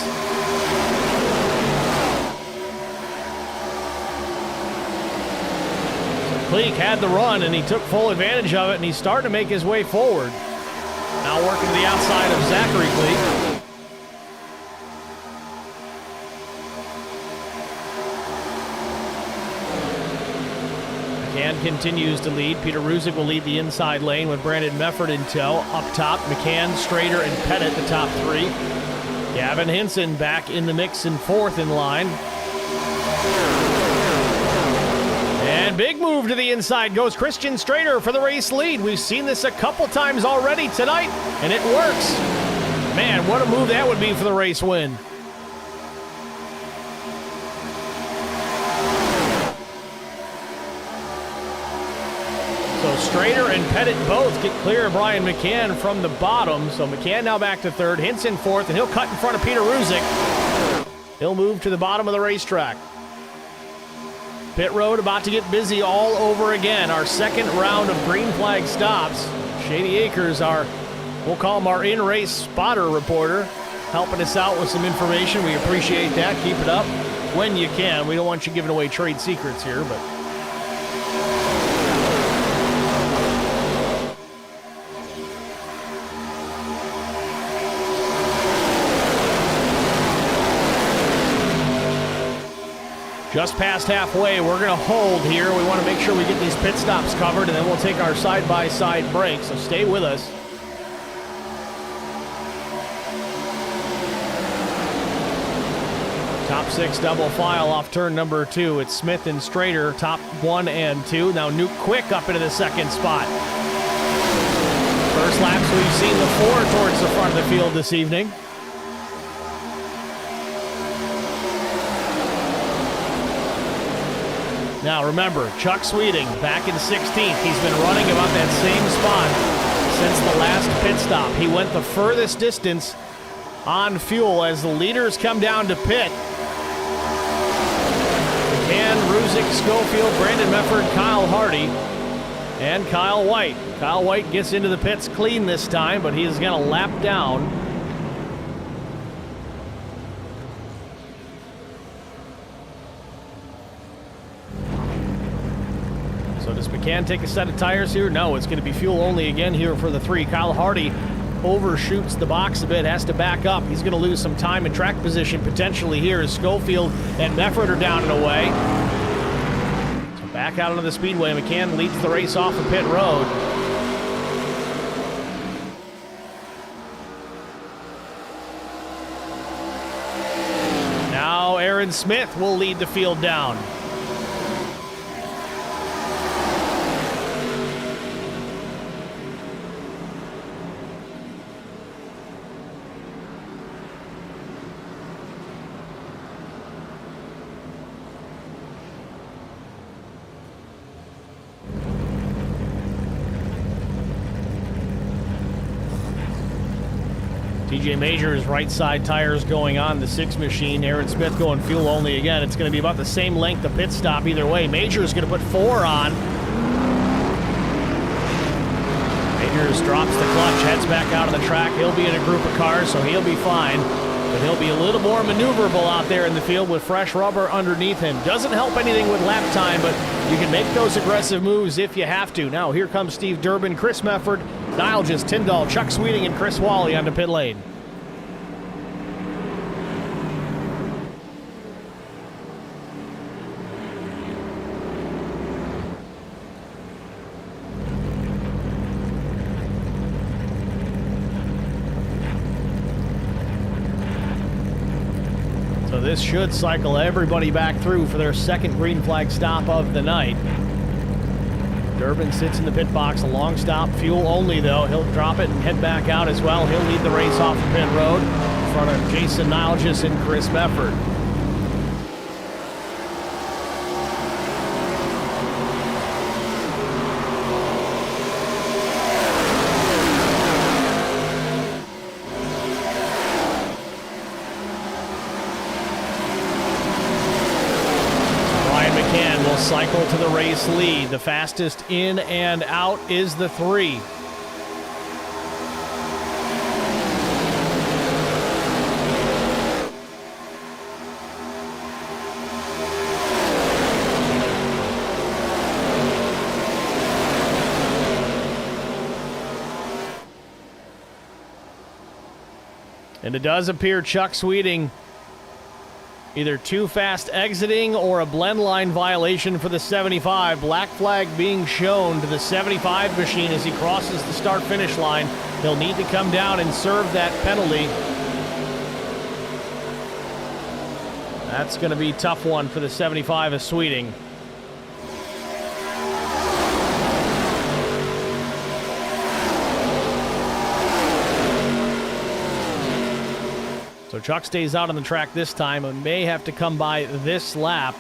Kleek had the run and he took full advantage of it, and he's starting to make his way forward. Now working to the outside of Zachary Kleek. McCann continues to lead. Peter Ruzick will lead the inside lane with Brandon Mefford in tow. Up top, McCann, Strader, and Pettit, the top 3. Gavin Hinson back in the mix in 4th in line. And big move to the inside goes Christian Strader for the race lead. We've seen this a couple times already tonight, and it works. Man, what a move that would be for the race win. So Strader and Pettit both get clear of Brian McCann from the bottom. So McCann now back to 3rd, Hinson 4th, and he'll cut in front of Peter Ruzick. He'll move to the bottom of the racetrack. Pit road about to get busy all over again. Our second round of green flag stops. Shady Acres, we'll call him our in-race spotter reporter, helping us out with some information. We appreciate that. Keep it up when you can. We don't want you giving away trade secrets here, but just past halfway, we're going to hold here. We want to make sure we get these pit stops covered, and then we'll take our side-by-side break, so stay with us. Top 6 double file off turn number 2. It's Smith and Strader, top 1 and 2. Now Nuke Quick up into the 2nd spot. First laps, we've seen the 4 towards the front of the field this evening. Now remember, Chuck Sweeting back in 16th. He's been running about that same spot since the last pit stop. He went the furthest distance on fuel as the leaders come down to pit. McCann, Ruzick, Schofield, Brandon Mefford, Kyle Hardy, and Kyle White. Kyle White gets into the pits clean this time, but he is going to lap down. So does McCann take a set of tires here? No, it's going to be fuel only again here for the 3. Kyle Hardy overshoots the box a bit, has to back up. He's going to lose some time in track position potentially here as Schofield and Mefford are down and away. So back out onto the Speedway. McCann leads the race off of pit road. Now Aaron Smith will lead the field down. TJ Majors right side tires going on the 6 machine. Aaron Smith going fuel only again. It's going to be about the same length of pit stop either way. Majors going to put 4 on. Majors drops the clutch, heads back out of the track. He'll be in a group of cars, so he'll be fine. But he'll be a little more maneuverable out there in the field with fresh rubber underneath him. Doesn't help anything with lap time, but you can make those aggressive moves if you have to. Now here comes Steve Durbin, Chris Mefford, Niall Tyndall, Chuck Sweeting, and Chris Wally onto pit lane. So this should cycle everybody back through for their second green flag stop of the night. Durbin sits in the pit box, a long stop, fuel only though. He'll drop it and head back out as well. He'll lead the race off the pit road in front of Jason Nilgis and Chris Mefford. Cycle to the race lead. The fastest in and out is the 3. And it does appear Chuck Sweeting either too fast exiting or a blend line violation for the 75. Black flag being shown to the 75 machine as he crosses the start-finish line. He'll need to come down and serve that penalty. That's going to be a tough one for the 75 of Sweeting. So Chuck stays out on the track this time and may have to come by this lap.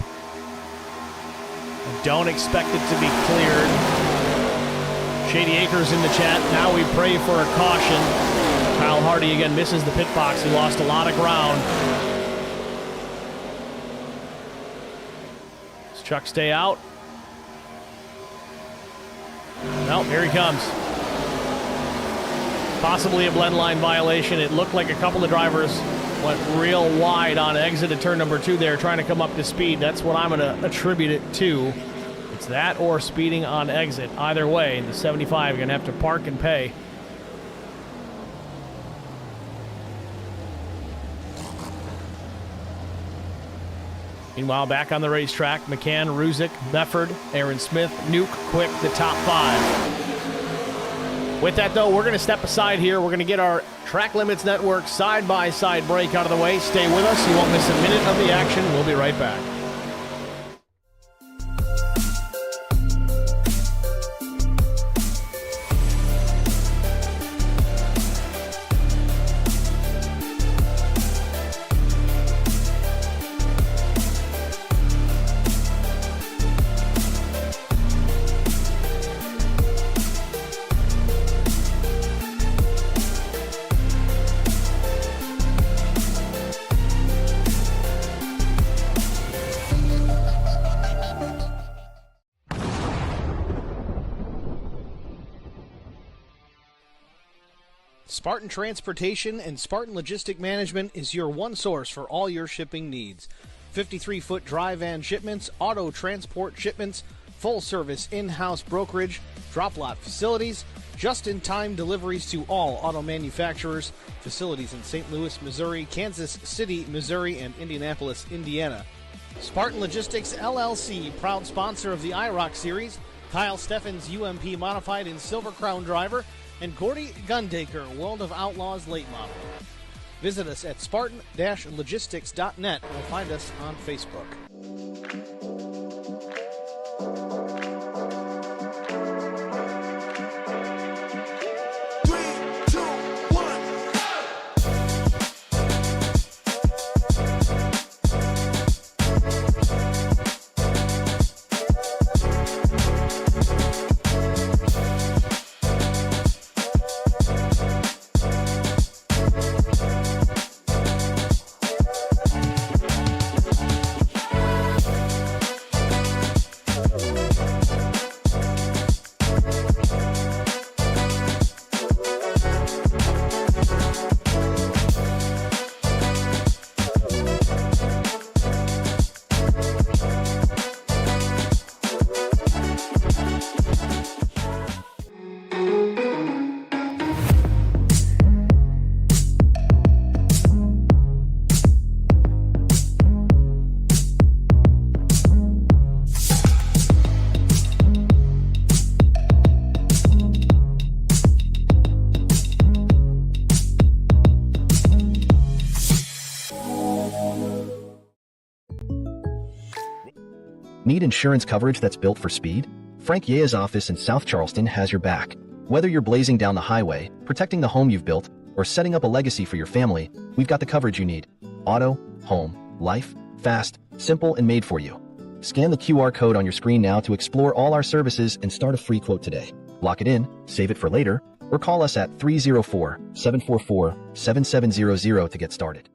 Don't expect it to be cleared. Shady Acres in the chat. Now we pray for a caution. Kyle Hardy again misses the pit box. He lost a lot of ground. Does Chuck stay out? No, here he comes. Possibly a blend line violation. It looked like a couple of drivers went real wide on exit at turn number 2 there, trying to come up to speed. That's what I'm going to attribute it to. It's that or speeding on exit. Either way, the 75 are going to have to park and pay. Meanwhile, back on the racetrack, McCann, Ruzick, Mefford, Aaron Smith, Nuke, Quick, the top 5. With that, though, we're going to step aside here. We're going to get our Track Limits Network side-by-side break out of the way. Stay with us. You won't miss a minute of the action. We'll be right back. Spartan Transportation and Spartan Logistic Management is your one source for all your shipping needs. 53-foot dry van shipments, auto transport shipments, full-service in-house brokerage, drop-lot facilities, just-in-time deliveries to all auto manufacturers, facilities in St. Louis, Missouri, Kansas City, Missouri, and Indianapolis, Indiana. Spartan Logistics, LLC, proud sponsor of the IROC Series, Kyle Steffens, UMP Modified and Silver Crown Driver, and Gordy Gundaker, World of Outlaws Late Model. Visit us at spartan-logistics.net or find us on Facebook. Need insurance coverage that's built for speed? Frank Yea's office in South Charleston has your back. Whether you're blazing down the highway, protecting the home you've built, or setting up a legacy for your family, we've got the coverage you need. Auto, home, life, fast, simple, and made for you. Scan the QR code on your screen now to explore all our services and start a free quote today. Lock it in, save it for later, or call us at 304-744-7700 to get started.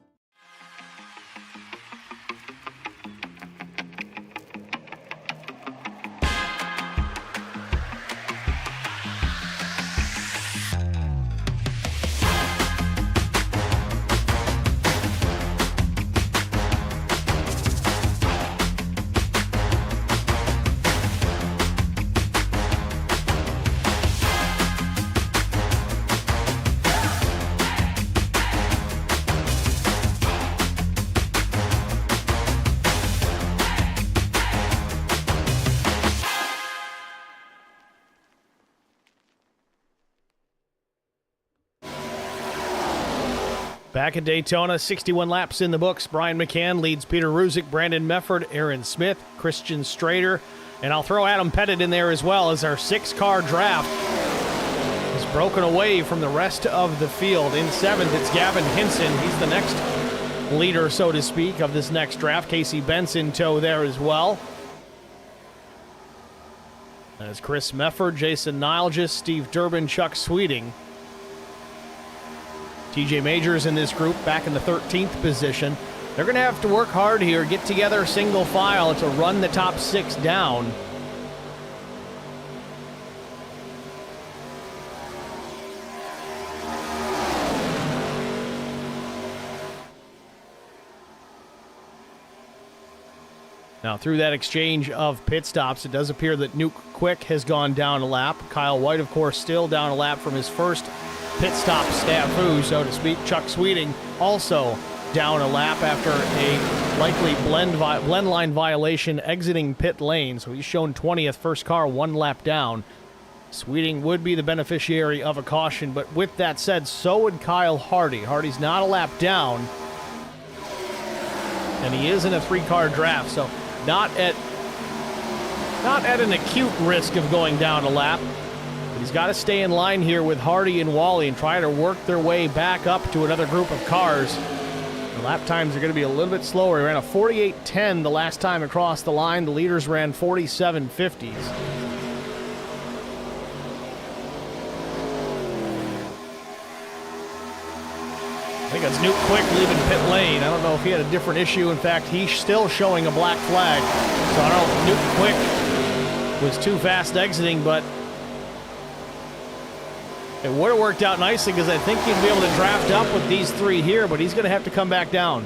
Back at Daytona, 61 laps in the books. Brian McCann leads Peter Ruzick, Brandon Mefford, Aaron Smith, Christian Strader, and I'll throw Adam Pettit in there as well, as our 6-car draft is broken away from the rest of the field. In 7th, it's Gavin Hinson. He's the next leader, so to speak, of this next draft. Casey Benson tow there as well. As Chris Mefford, Jason Nilgis, Steve Durbin, Chuck Sweeting. TJ Majors in this group back in the 13th position. They're going to have to work hard here, get together single file to run the top 6 down. Now, through that exchange of pit stops, it does appear that Nuke Quick has gone down a lap. Kyle White, of course, still down a lap from his first pit stop snafu, so to speak. Chuck Sweeting also down a lap after a likely blend line violation exiting pit lane. So he's shown 20th, first car 1 lap down. Sweeting would be the beneficiary of a caution, but with that said, so would Kyle Hardy. Hardy's not a lap down, and he is in a 3-car draft, so not at an acute risk of going down a lap. But he's got to stay in line here with Hardy and Wally and try to work their way back up to another group of cars. The lap times are going to be a little bit slower. He ran a 48.10 the last time across the line. The leaders ran 47.50s. I think it's Nuke Quick leaving pit lane. I don't know if he had a different issue. In fact, he's still showing a black flag. So I don't know if Nuke Quick was too fast exiting, but it would have worked out nicely because I think he'd be able to draft up with these 3 here, but he's going to have to come back down.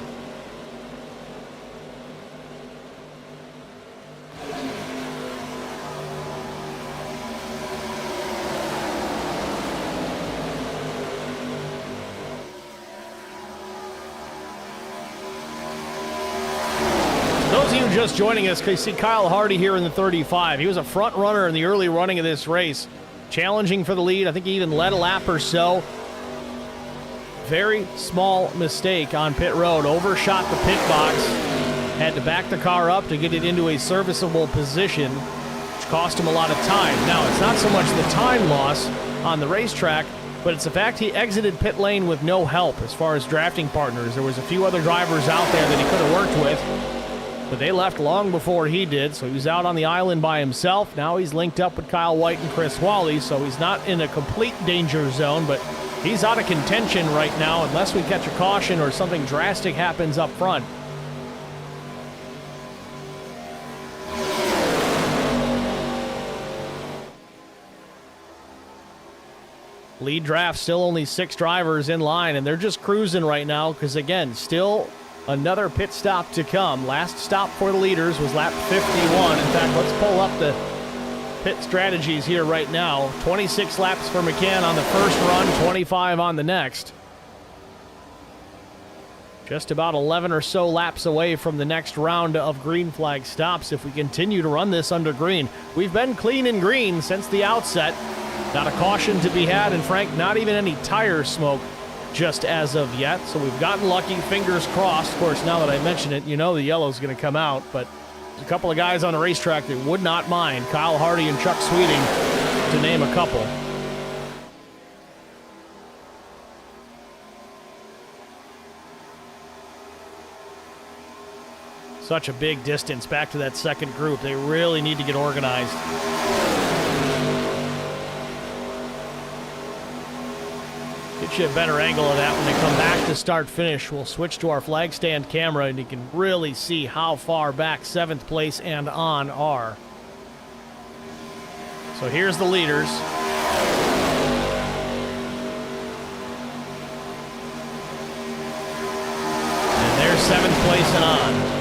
Those of you just joining us, you see Kyle Hardy here in the 35. He was a front runner in the early running of this race, challenging for the lead. I think he even led a lap or so. Very small mistake on pit road. Overshot the pit box. Had to back the car up to get it into a serviceable position, which cost him a lot of time. Now, it's not so much the time loss on the racetrack, but it's the fact he exited pit lane with no help as far as drafting partners. There was a few other drivers out there that he could have worked with, but they left long before he did, so he was out on the island by himself. Now he's linked up with Kyle White and Chris Wally, so he's not in a complete danger zone, but he's out of contention right now unless we catch a caution or something drastic happens up front. Lead draft, still only 6 drivers in line, and they're just cruising right now because, again, still another pit stop to come. Last stop for the leaders was lap 51. In fact, let's pull up the pit strategies here right now. 26 laps for McCann on the first run, 25 on the next. Just about 11 or so laps away from the next round of green flag stops if we continue to run this under green. We've been clean and green since the outset. Not a caution to be had, and Frank, not even any tire smoke just as of yet. So we've gotten lucky, fingers crossed. Of course, now that I mention it, you know the yellow's going to come out, but There's a couple of guys on the racetrack that would not mind. Kyle Hardy and Chuck Sweeting, to name a couple. Such a big distance back to that second group. They really need to get organized. Get you a better angle of that when they come back to start finish. We'll switch to our flag stand camera and you can really see how far back 7th place and on are. So here's the leaders. And they're 7th place and on.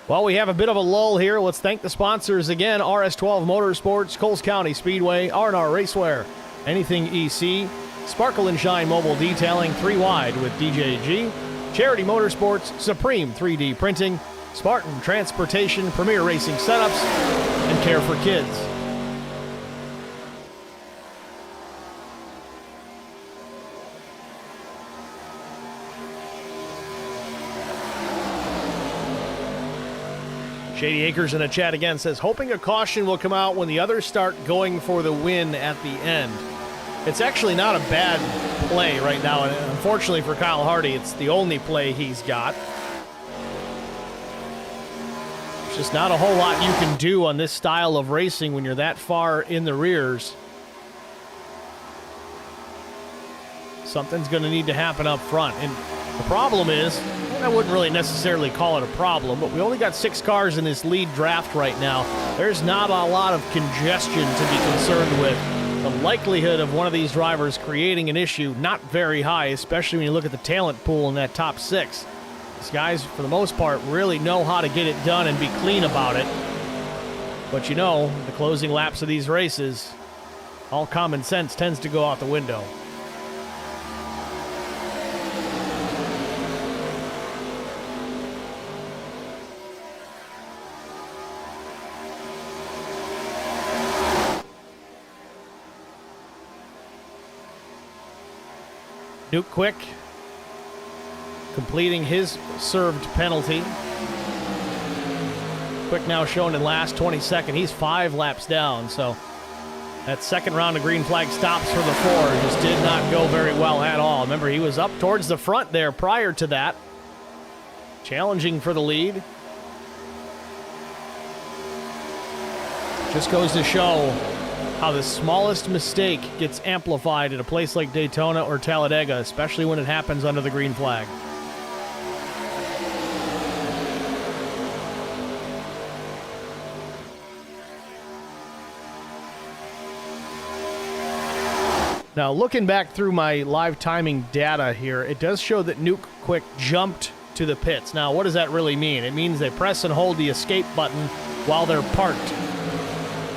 Well, we have a bit of a lull here. Let's thank the sponsors again. RS12 Motorsports, Coles County Speedway, R&R Racewear, Anything EC, Sparkle and Shine Mobile Detailing, 3 Wide with DJG, Charity Motorsports, Supreme 3D Printing, Spartan Transportation, Premier Racing Setups, and Care for Kids. Shady Acres in the chat again says, hoping a caution will come out when the others start going for the win at the end. It's actually not a bad play right now, and unfortunately for Kyle Hardy, it's the only play he's got. There's just not a whole lot you can do on this style of racing when you're that far in the rears. Something's going to need to happen up front, and the problem is, I wouldn't really necessarily call it a problem, but we only got 6 cars in this lead draft right now. There's not a lot of congestion to be concerned with. The likelihood of one of these drivers creating an issue, not very high, especially when you look at the talent pool in that top 6. These guys, for the most part, really know how to get it done and be clean about it. But you know, the closing laps of these races, all common sense tends to go out the window. Nuke Quick completing his served penalty. Quick now shown in last, 22nd. He's 5 laps down, so that second round of green flag stops for the 4 just did not go very well at all. Remember, he was up towards the front there prior to that, challenging for the lead. Just goes to show how the smallest mistake gets amplified at a place like Daytona or Talladega, especially when it happens under the green flag. Now, looking back through my live timing data here, it does show that Nuke Quick jumped to the pits. Now, what does that really mean? It means they press and hold the escape button while they're parked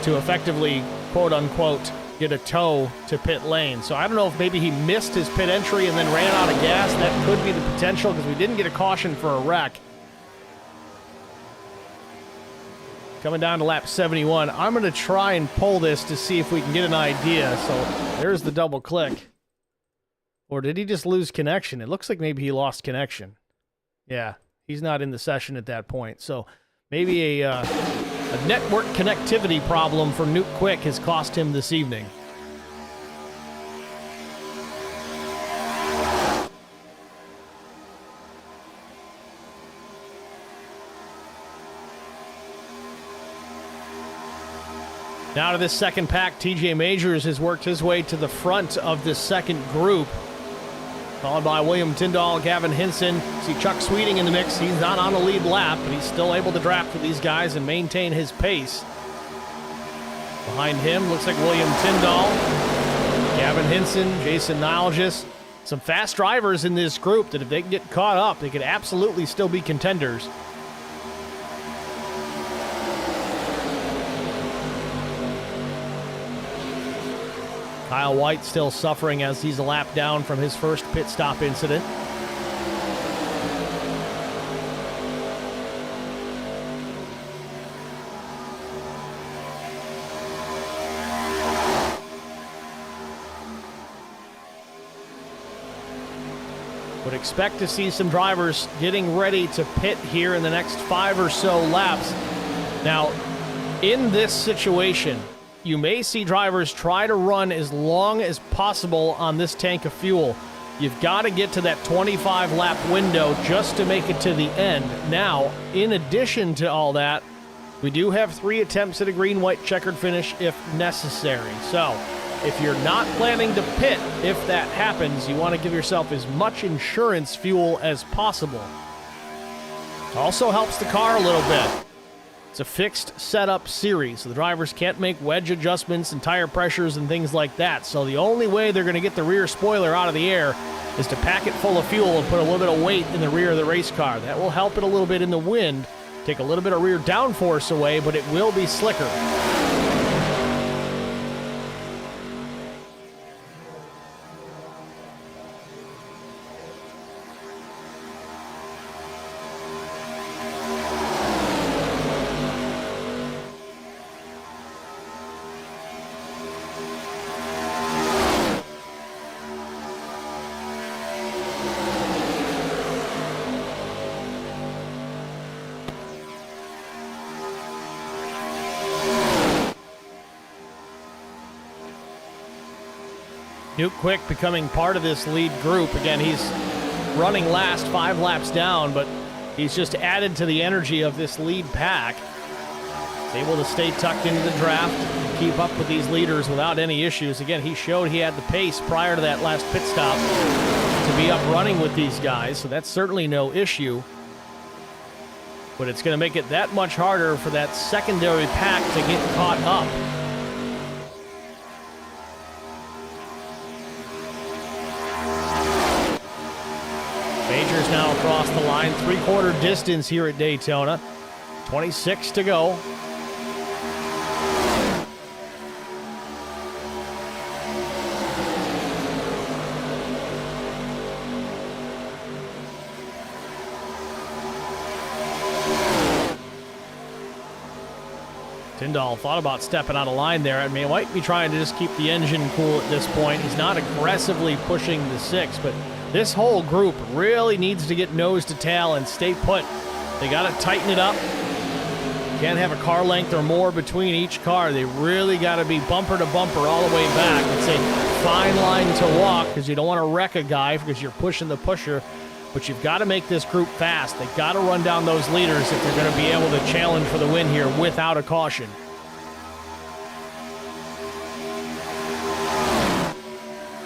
to effectively, quote-unquote, get a tow to pit lane. So I don't know if maybe he missed his pit entry and then ran out of gas. That could be the potential because we didn't get a caution for a wreck. Coming down to lap 71. I'm going to try and pull this to see if we can get an idea. So there's the double click. Or did he just lose connection? It looks like maybe he lost connection. Yeah, he's not in the session at that point. So maybe a network connectivity problem for Nuke Quick has cost him this evening. Now to this second pack, TJ Majors has worked his way to the front of this second group, followed by William Tyndall, Gavin Hinson. See Chuck Sweeting in the mix. He's not on a lead lap, but he's still able to draft for these guys and maintain his pace. Behind him, looks like William Tyndall, Gavin Hinson, Jason Nilgis. Some fast drivers in this group that if they can get caught up, they could absolutely still be contenders. Kyle White still suffering as he's a lap down from his first pit stop incident. Would expect to see some drivers getting ready to pit here in the next 5 or so laps. Now, in this situation, you may see drivers try to run as long as possible on this tank of fuel. You've got to get to that 25-lap window just to make it to the end. Now, in addition to all that, we do have 3 attempts at a green-white checkered finish if necessary. So, if you're not planning to pit, if that happens, you want to give yourself as much insurance fuel as possible. Also helps the car a little bit. It's a fixed setup series, so the drivers can't make wedge adjustments and tire pressures and things like that. So the only way they're going to get the rear spoiler out of the air is to pack it full of fuel and put a little bit of weight in the rear of the race car. That will help it a little bit in the wind, take a little bit of rear downforce away, but it will be slicker. Nuke Quick becoming part of this lead group. Again, he's running last 5 laps down, but he's just added to the energy of this lead pack. He's able to stay tucked into the draft and keep up with these leaders without any issues. Again, he showed he had the pace prior to that last pit stop to be up running with these guys, so that's certainly no issue. But it's going to make it that much harder for that secondary pack to get caught up. Majors now across the line, 3/4 distance here at Daytona. 26 to go. Tyndall thought about stepping out of line there. I mean, he might be trying to just keep the engine cool at this point. He's not aggressively pushing the 6, but this whole group really needs to get nose to tail and stay put. They got to tighten it up. Can't have a car length or more between each car. They really got to be bumper to bumper all the way back. It's a fine line to walk because you don't want to wreck a guy because you're pushing the pusher. But you've got to make this group fast. They've got to run down those leaders if they're going to be able to challenge for the win here without a caution.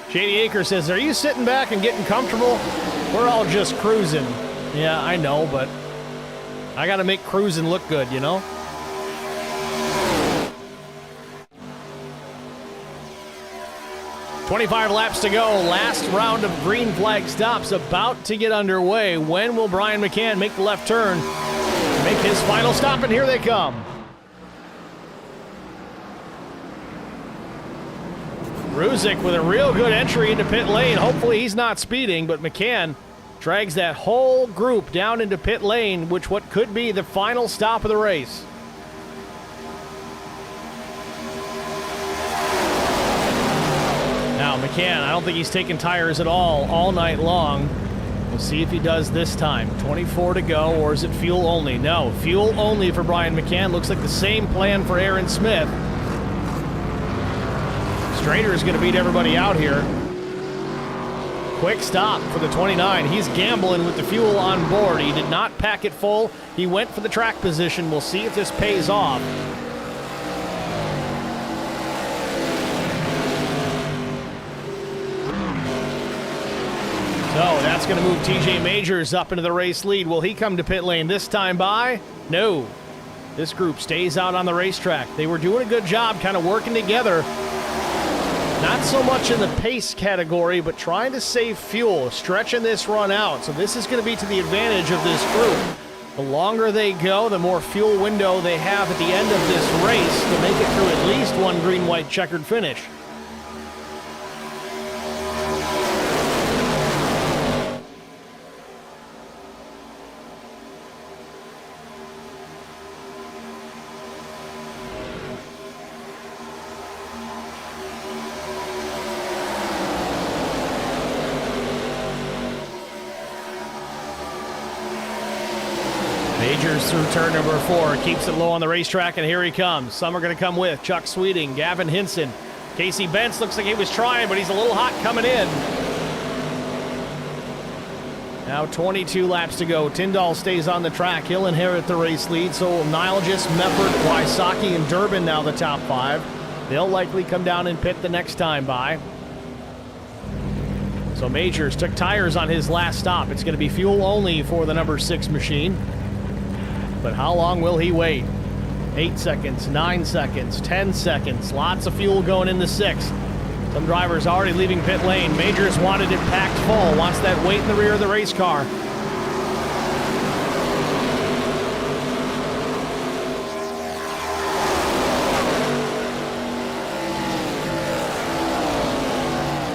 Shady Acre says, are you sitting back and getting comfortable? We're all just cruising. Yeah, I know, but I got to make cruising look good, you know? "25 laps to go. Last round of green flag stops about to get underway. When will Brian McCann make the left turn, make his final stop? And here they come. Ruzick with a real good entry into pit lane. Hopefully he's not speeding, but McCann drags that whole group down into pit lane, which what could be the final stop of the race. Now, McCann, I don't think he's taking tires at all night long. We'll see if he does this time. 24 to go, or is it fuel only? No, fuel only for Brian McCann. Looks like the same plan for Aaron Smith. Strader is going to beat everybody out here. Quick stop for the 29. He's gambling with the fuel on board. He did not pack it full. He went for the track position. We'll see if this pays off. So that's going to move TJ Majors up into the race lead. Will he come to pit lane this time by? No. This group stays out on the racetrack. They were doing a good job kind of working together. Not so much in the pace category, but trying to save fuel, stretching this run out. So this is going to be to the advantage of this group. The longer they go, the more fuel window they have at the end of this race to make it through at least one green-white checkered finish. Majors through turn number 4. Keeps it low on the racetrack, and here he comes. Some are going to come with Chuck Sweeting, Gavin Hinson. Casey Bentz looks like he was trying, but he's a little hot coming in. Now 22 laps to go. Tyndall stays on the track. He'll inherit the race lead. So will Nilgis, Mefford, Wysocki, and Durbin now the top 5. They'll likely come down and pit the next time by. So Majors took tires on his last stop. It's going to be fuel only for the number 6 machine. But how long will he wait? 8 seconds, 9 seconds, 10 seconds. Lots of fuel going in the 6th. Some drivers already leaving pit lane. Majors wanted it packed full. Wants that weight in the rear of the race car.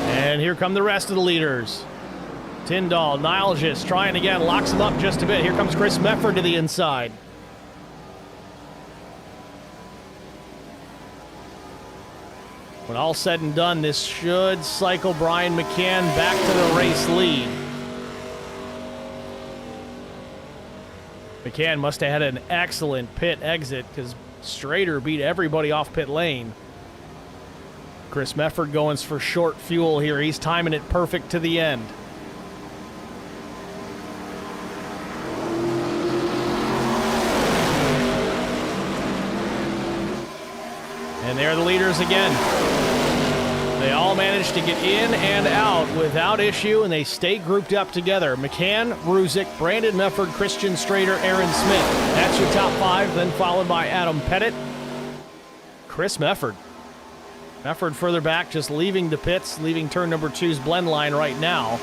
And here come the rest of the leaders. Tyndall, Nilgis trying again, locks him up just a bit. Here comes Chris Mefford to the inside. When all said and done, this should cycle Brian McCann back to the race lead. McCann must have had an excellent pit exit because Strader beat everybody off pit lane. Chris Mefford going for short fuel here. He's timing it perfect to the end. And there are the leaders again. They all managed to get in and out without issue, and they stay grouped up together. McCann, Ruzick, Brandon Mefford, Christian Strader, Aaron Smith. That's your top 5, then followed by Adam Pettit. Chris Mefford. Mefford further back, just leaving the pits, leaving turn number 2's blend line right now.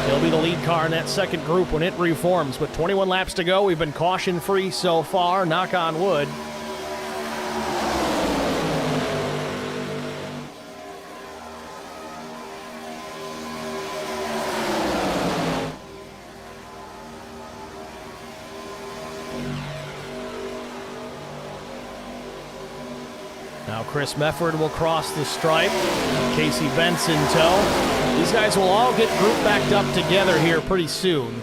He'll be the lead car in that second group when it reforms. With 21 laps to go, we've been caution-free so far, knock on wood. Now Chris Mefford will cross the stripe. Casey Bentz in tow. These guys will all get grouped backed up together here pretty soon.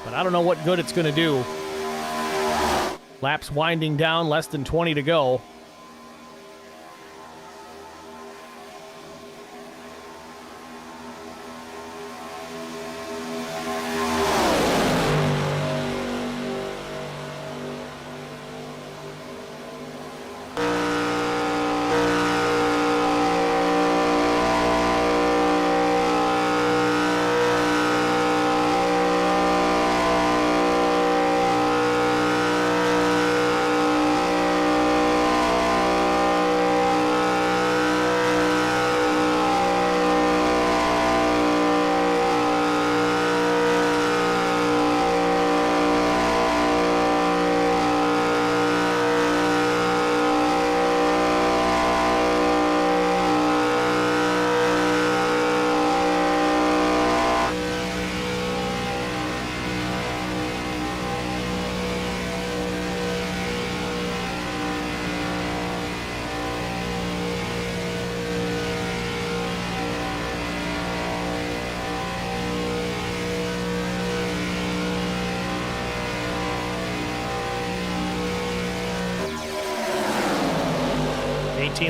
But I don't know what good it's going to do. Laps winding down, less than 20 to go.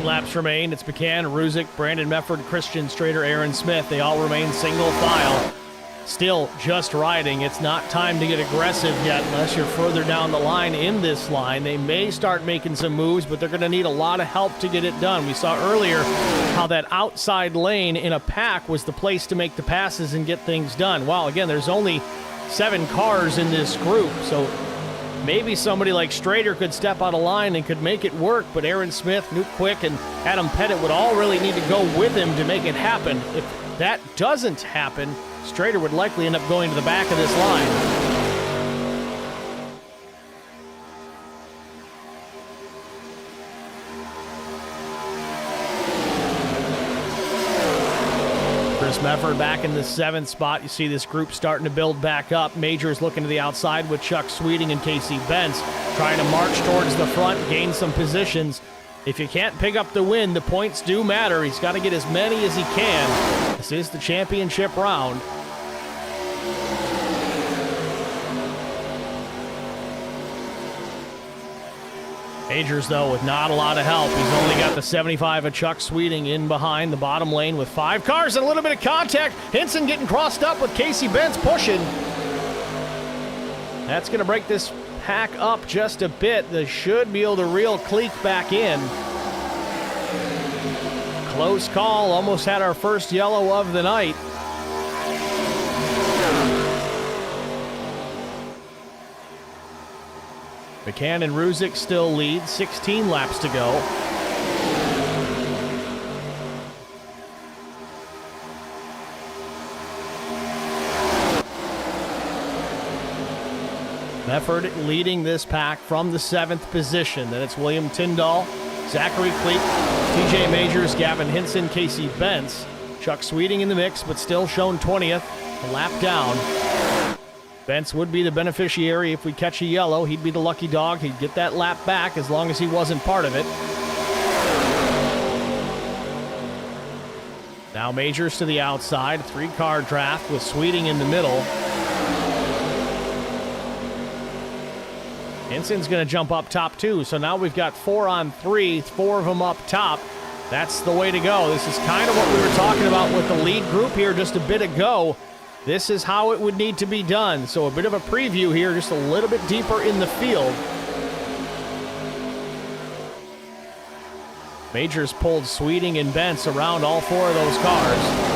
Laps remain. It's McCann, Ruzick, Brandon Mefford, Christian Strader, Aaron Smith. They all remain single file. Still just riding. It's not time to get aggressive yet unless you're further down the line in this line. They may start making some moves, but they're going to need a lot of help to get it done. We saw earlier how that outside lane in a pack was the place to make the passes and get things done. Well, again, there's only 7 cars in this group, so maybe somebody like Strader could step out of line and could make it work, but Aaron Smith, Newt Quick, and Adam Pettit would all really need to go with him to make it happen. If that doesn't happen, Strader would likely end up going to the back of this line. Chris Mefford back in the 7th spot. You see this group starting to build back up. Majors looking to the outside with Chuck Sweeting and Casey Bentz trying to march towards the front, gain some positions. If you can't pick up the win, the points do matter. He's got to get as many as he can. This is the championship round. Majors, though, with not a lot of help. He's only got the 75 of Chuck Sweeting in behind the bottom lane with 5 cars and a little bit of contact. Hinson getting crossed up with Casey Bentz pushing. That's going to break this pack up just a bit. They should be able to reel Cleek back in. Close call. Almost had our first yellow of the night. McCann and Ruzick still lead. 16 laps to go. Mefford leading this pack from the 7th position. Then it's William Tyndall, Zachary Cleek, TJ Majors, Gavin Hinson, Casey Bentz. Chuck Sweeting in the mix, but still shown 20th, a lap down. Bentz would be the beneficiary if we catch a yellow. He'd be the lucky dog. He'd get that lap back as long as he wasn't part of it. Now Majors to the outside. 3-car draft with Sweeting in the middle. Hinson's going to jump up top too. So now we've got 4 on 3, 4 of them up top. That's the way to go. This is kind of what we were talking about with the lead group here just a bit ago. This is how it would need to be done. So a bit of a preview here, just a little bit deeper in the field. Majors pulled Sweeting and Bentz around all 4 of those cars.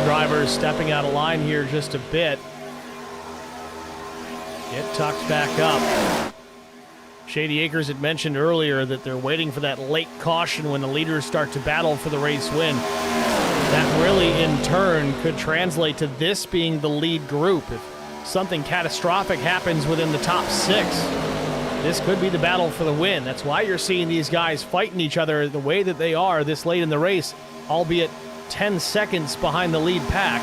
Drivers stepping out of line here just a bit. Get tucked back up. Shady Acres had mentioned earlier that they're waiting for that late caution when the leaders start to battle for the race win. That really, in turn, could translate to this being the lead group. If something catastrophic happens within the top 6, this could be the battle for the win. That's why you're seeing these guys fighting each other the way that they are this late in the race, albeit 10 seconds behind the lead pack.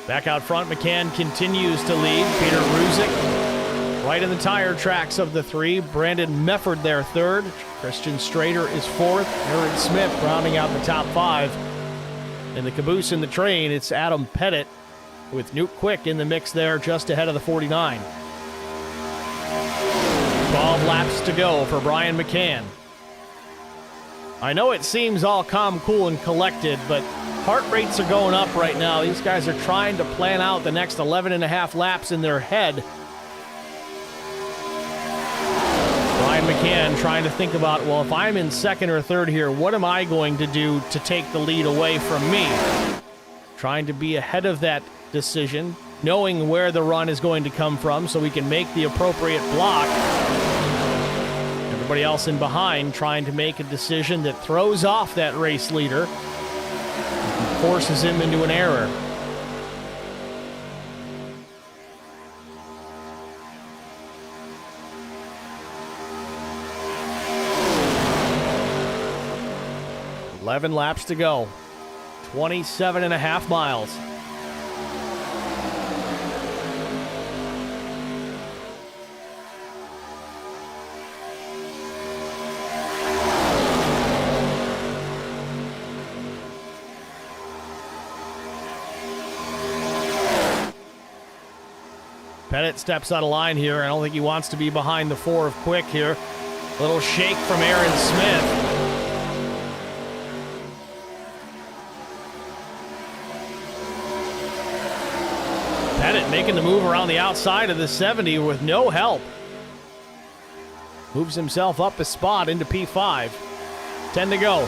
Back out front, McCann continues to lead. Peter Ruzick right in the tire tracks of the 3. Brandon Mefford there 3rd. Christian Strader is 4th. Aaron Smith rounding out the top 5. In the caboose in the train, it's Adam Pettit with Newt Quick in the mix there just ahead of the 49. 12 laps to go for Brian McCann. I know it seems all calm, cool, and collected, but heart rates are going up right now. These guys are trying to plan out the next 11 and a half laps in their head. Brian McCann trying to think about, well, if I'm in 2nd or 3rd here, what am I going to do to take the lead away from me? Trying to be ahead of that decision, knowing where the run is going to come from so we can make the appropriate block. Everybody else in behind trying to make a decision that throws off that race leader and forces him into an error. Eleven laps to go. 27 and a half miles. Pettit steps out of line here. I don't think he wants to be behind the 4 of Quick here. Little shake from Aaron Smith. Pettit making the move around the outside of the 70 with no help. Moves himself up a spot into P5. 10 to go.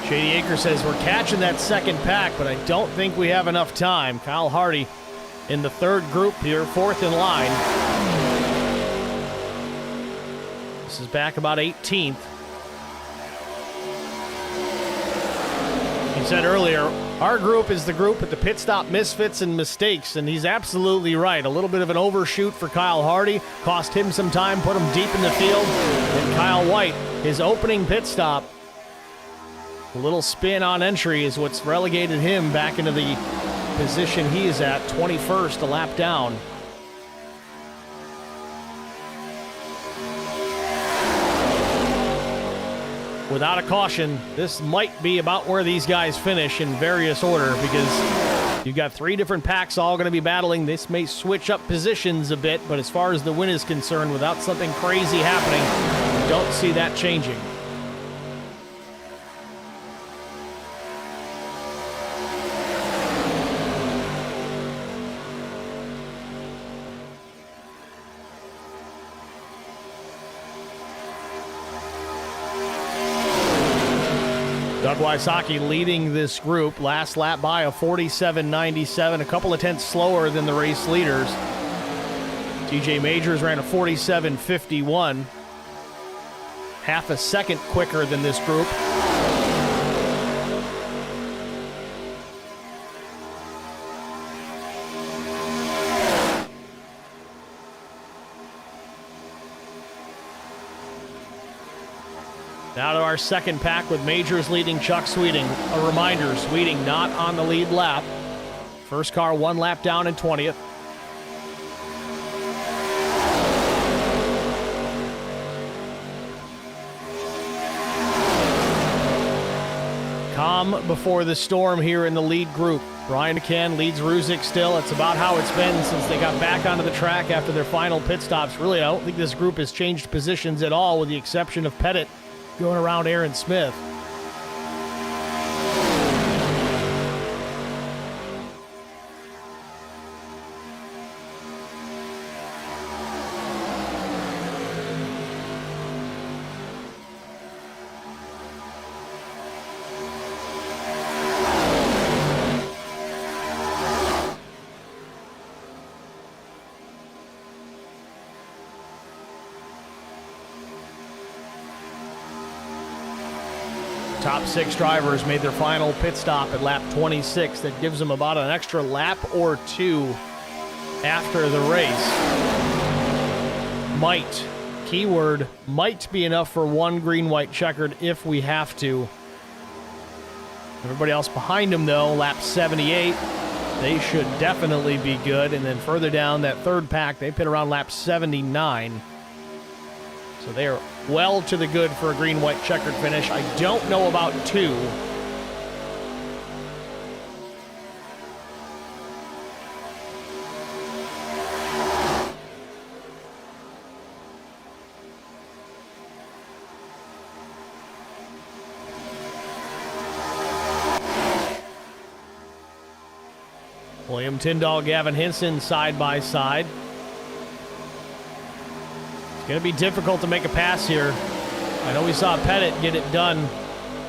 Shady Acre says we're catching that second pack, but I don't think we have enough time. Kyle Hardy in the third group here, fourth in line. This is back about 18th. He said earlier, our group is the group with the pit stop misfits and mistakes, and he's absolutely right. A little bit of an overshoot for Kyle Hardy, cost him some time, put him deep in the field. And Kyle White, his opening pit stop, a little spin on entry is what's relegated him back into the position he is at, 21st, a lap down. Without a caution, this might be about where these guys finish in various order, because you've got three different packs all going to be battling. This may switch up positions a bit, but as far as the win is concerned, without something crazy happening, I don't see that changing. Doug Wysocki leading this group. Last lap by a 47.97, a couple of tenths slower than the race leaders. TJ Majors ran a 47.51, half a second quicker than this group. Now to our second pack with Majors leading Chuck Sweeting. A reminder, Sweeting not on the lead lap. First car one lap down in 20th. Calm before the storm here in the lead group. Brian McCann leads Ruzick still. It's about how it's been since they got back onto the track after their final pit stops. Really, I don't think this group has changed positions at all, with the exception of Pettit going around Aaron Smith. Top six drivers made their final pit stop at lap 26. That gives them about an extra lap or two after the race. Might, keyword, might be enough for one green, white, checkered if we have to. Everybody else behind them, though, lap 78, they should definitely be good. And then further down that third pack, they pit around lap 79. So they are well to the good for a green, white, checkered finish. I don't know about two. William Tyndall, Gavin Hinson side by side. Going to be difficult to make a pass here. I know we saw Pettit get it done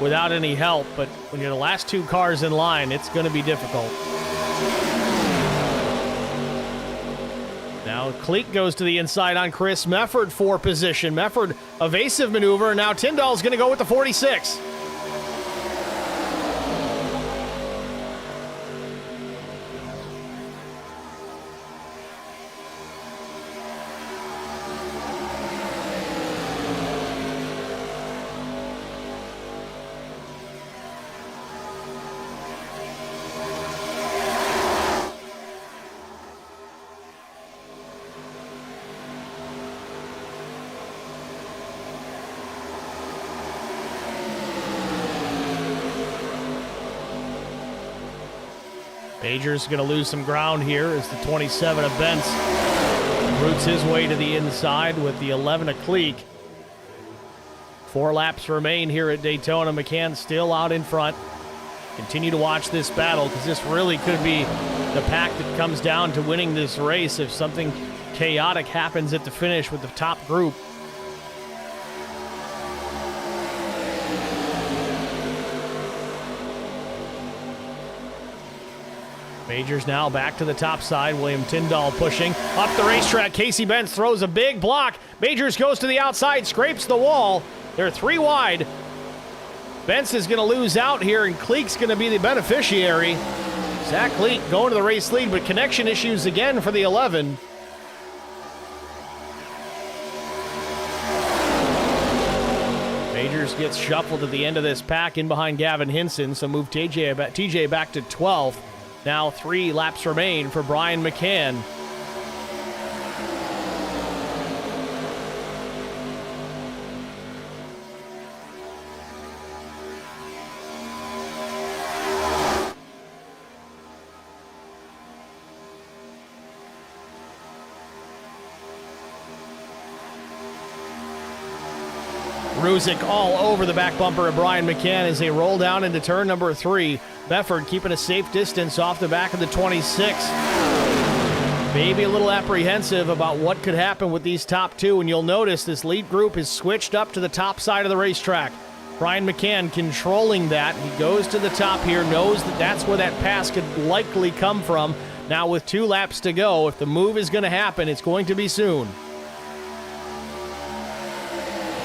without any help, but when you're the last two cars in line, it's going to be difficult. Now Cleek goes to the inside on Chris Mefford for position. Mefford, evasive maneuver. Now Tyndall's going to go with the 46. Majors going to lose some ground here as the 27 of Bentz roots his way to the inside with the 11 of Cleek. 4 laps remain here at Daytona. McCann still out in front. Continue to watch this battle because this really could be the pack that comes down to winning this race if something chaotic happens at the finish with the top group. Majors now back to the top side. William Tyndall pushing up the racetrack. Casey Benz throws a big block. Majors goes to the outside, scrapes the wall. They're 3 wide. Benz is going to lose out here, and Kleek's going to be the beneficiary. Zach Kleek going to the race lead, but connection issues again for the 11. Majors gets shuffled at the end of this pack in behind Gavin Hinson, so move TJ back to 12th. Now 3 laps remain for Brian McCann. Ruzick all over the back bumper of Brian McCann as they roll down into turn number 3. Befford keeping a safe distance off the back of the 26. Maybe a little apprehensive about what could happen with these top 2, and you'll notice this lead group is switched up to the top side of the racetrack. Brian McCann controlling that. He goes to the top here, knows that that's where that pass could likely come from. Now with 2 laps to go, if the move is going to happen, it's going to be soon.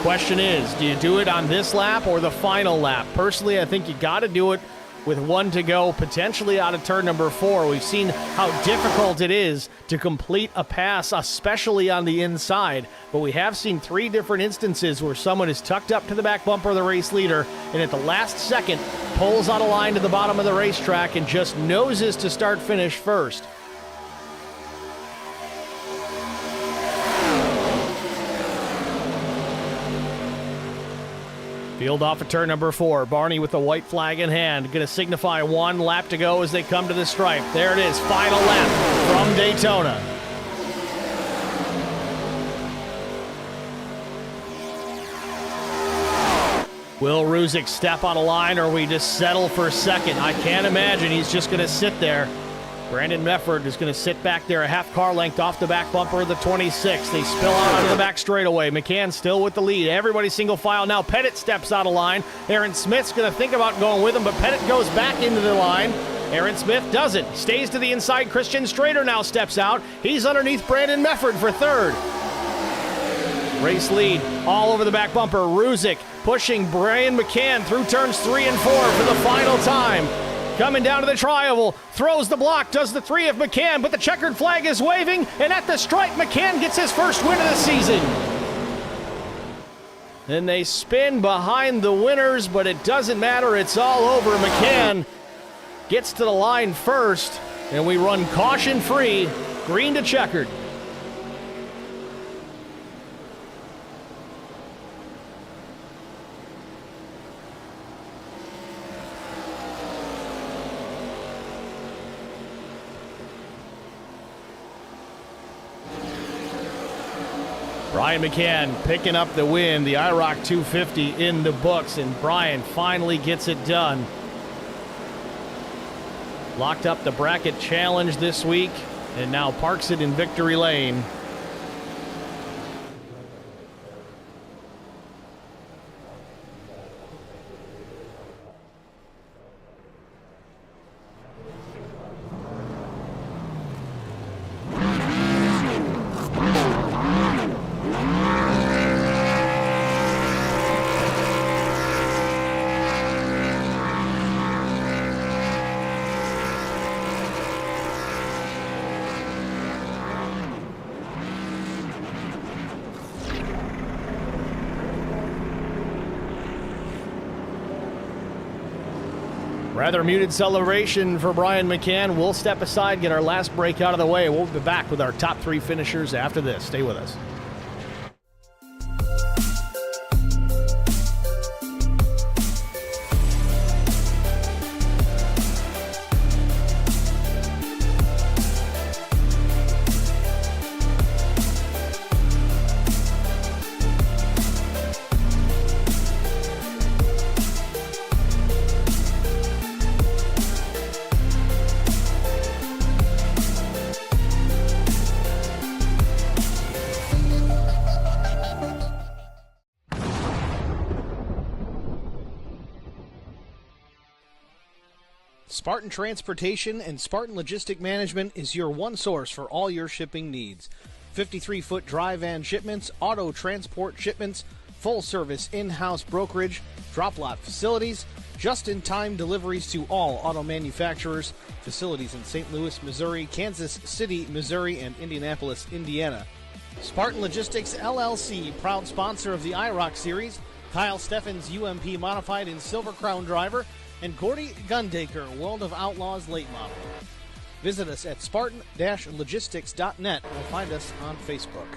Question is, do you do it on this lap or the final lap? Personally, I think you got to do it with 1 to go, potentially out of turn number 4. We've seen how difficult it is to complete a pass, especially on the inside. But we have seen 3 different instances where someone is tucked up to the back bumper of the race leader and at the last second pulls out a line to the bottom of the racetrack and just noses to start finish first. Field off at turn number 4. Barney with the white flag in hand. Going to signify 1 lap to go as they come to the stripe. There it is. Final lap from Daytona. Will Ruzick step on a line, or we just settle for second? I can't imagine he's just going to sit there. Brandon Mefford is going to sit back there a half car length off the back bumper of the 26. They spill out onto the back straightaway. McCann still with the lead. Everybody single file now. Pettit steps out of line. Aaron Smith's going to think about going with him, but Pettit goes back into the line. Aaron Smith doesn't. Stays to the inside. Christian Strader now steps out. He's underneath Brandon Mefford for third. Race lead all over the back bumper. Ruzick pushing Brian McCann through turns 3 and 4 for the final time. Coming down to the tri-oval, throws the block, does the 3 of McCann, but the checkered flag is waving, and at the stripe, McCann gets his first win of the season. Then they spin behind the winners, but it doesn't matter, it's all over. McCann gets to the line first, and we run caution-free, green to checkered. Brian McCann picking up the win, the IROC 250 in the books, and Brian finally gets it done. Locked up the bracket challenge this week, and now parks it in victory lane. Rather muted celebration for Brian McCann. We'll step aside, get our last break out of the way. We'll be back with our top 3 finishers after this. Stay with us. Spartan Transportation and Spartan Logistic Management is your one source for all your shipping needs. 53-foot dry van shipments, auto transport shipments, full-service in-house brokerage, drop lot facilities, just-in-time deliveries to all auto manufacturers, facilities in St. Louis, Missouri, Kansas City, Missouri, and Indianapolis, Indiana. Spartan Logistics LLC, proud sponsor of the IROC Series, Kyle Steffens UMP Modified and Silver Crown Driver, and Gordy Gundaker, World of Outlaws Late Model. Visit us at spartan-logistics.net or find us on Facebook.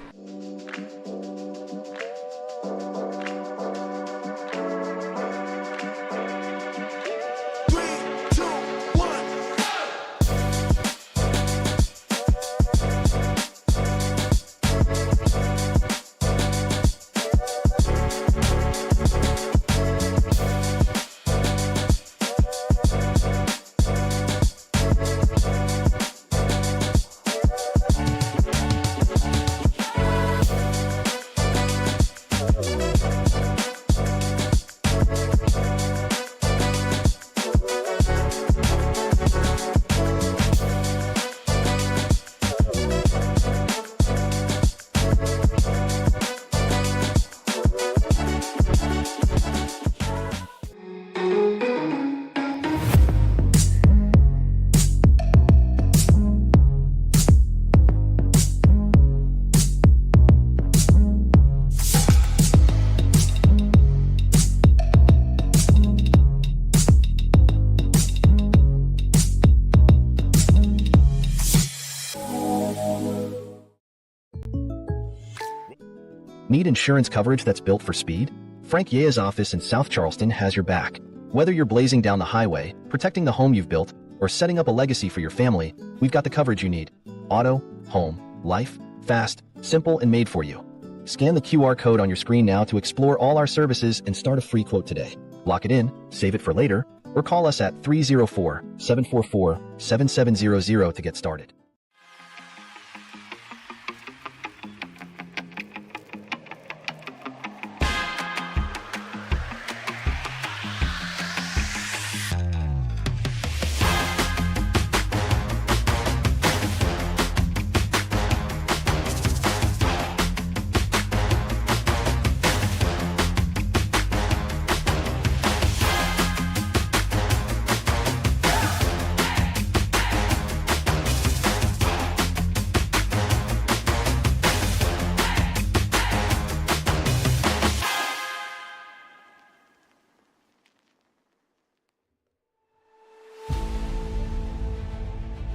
Need insurance coverage that's built for speed? Frank Yea's office in South Charleston has your back. Whether you're blazing down the highway, protecting the home you've built, or setting up a legacy for your family, we've got the coverage you need. Auto, home, life, fast, simple, and made for you. Scan the QR code on your screen now to explore all our services and start a free quote today. Lock it in, save it for later, or call us at 304-744-7700 to get started.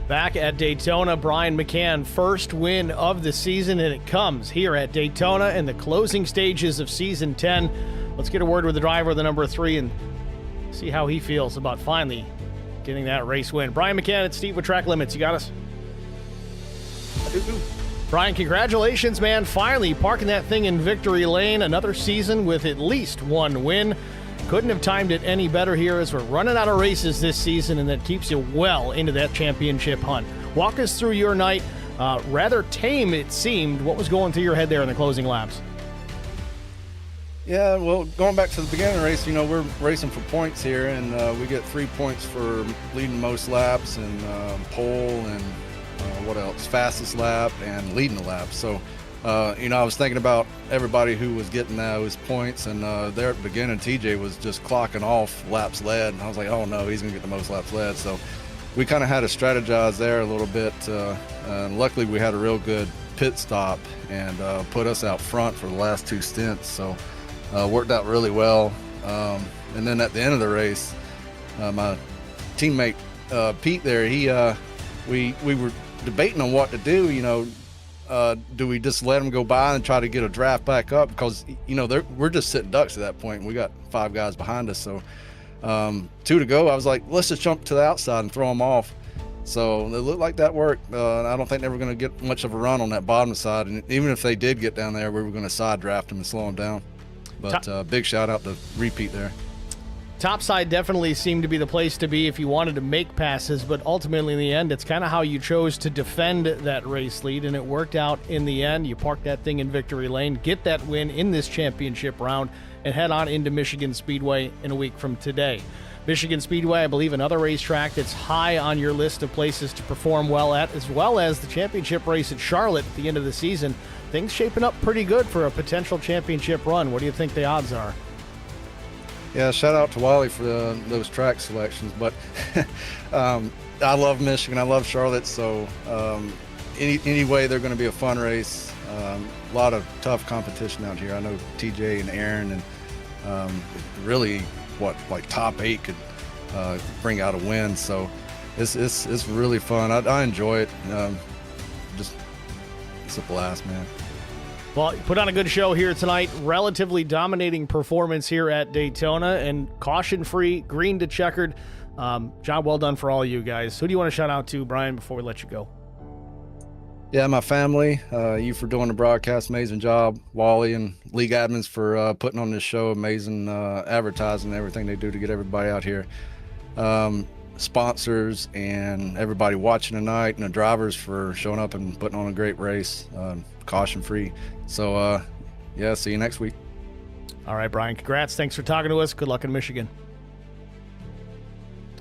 Back at Daytona, Brian McCann, first win of the season, and it comes here at Daytona in the closing stages of Season 10. Let's get a word with the driver of the number 3 and see how he feels about finally getting that race win. Brian McCann, it's Steve with Track Limits. You got us? Brian, congratulations, man. Finally parking that thing in victory lane. Another season with at least one win. Couldn't have timed it any better here as we're running out of races this season, and that keeps you well into that championship hunt. Walk us through your night. Rather tame, it seemed. What was going through your head there in the closing laps? Yeah, well, going back to the beginning of the race, we're racing for points here, and we get 3 points for leading the most laps and pole and what else? Fastest lap and leading the lap. So, I was thinking about everybody who was getting those points, and there at the beginning, TJ was just clocking off laps led, and I was like, oh no, he's going to get the most laps led. So we kind of had to strategize there a little bit, and luckily we had a real good pit stop and put us out front for the last 2 stints, so worked out really well. And then at the end of the race, my teammate Pete there, we were debating on what to do. Do we just let them go by and try to get a draft back up? Because, we're just sitting ducks at that point. And we got 5 guys behind us. So 2 to go, I was like, let's just jump to the outside and throw them off. So it looked like that worked. I don't think they were going to get much of a run on that bottom side. And even if they did get down there, we were going to side draft them and slow them down. But big shout out to Repeat there. Topside definitely seemed to be the place to be if you wanted to make passes, but ultimately in the end, it's kind of how you chose to defend that race lead, and it worked out in the end. You park that thing in victory lane, get that win in this championship round, and head on into Michigan Speedway in a week from today. Michigan Speedway, I believe, another racetrack that's high on your list of places to perform well at, as well as the championship race at Charlotte at the end of the season. Things shaping up pretty good for a potential championship run. What do you think the odds are? Yeah, shout out to Wally for those track selections. But I love Michigan. I love Charlotte. So any way they're going to be a fun race. A lot of tough competition out here. I know TJ and Aaron and really like top 8 could bring out a win. So it's really fun. I enjoy it. It's a blast, man. Well, you put on a good show here tonight. Relatively dominating performance here at Daytona, and caution-free, green to checkered. Job well done for all you guys. Who do you want to shout out to, Brian, before we let you go? Yeah, my family. You for doing the broadcast. Amazing job. Wally and league admins for putting on this show. Amazing advertising and everything they do to get everybody out here. Sponsors and everybody watching tonight, and the drivers for showing up and putting on a great race, caution free. So yeah, see you next week. All right, Brian, congrats. Thanks for talking to us. Good luck in Michigan.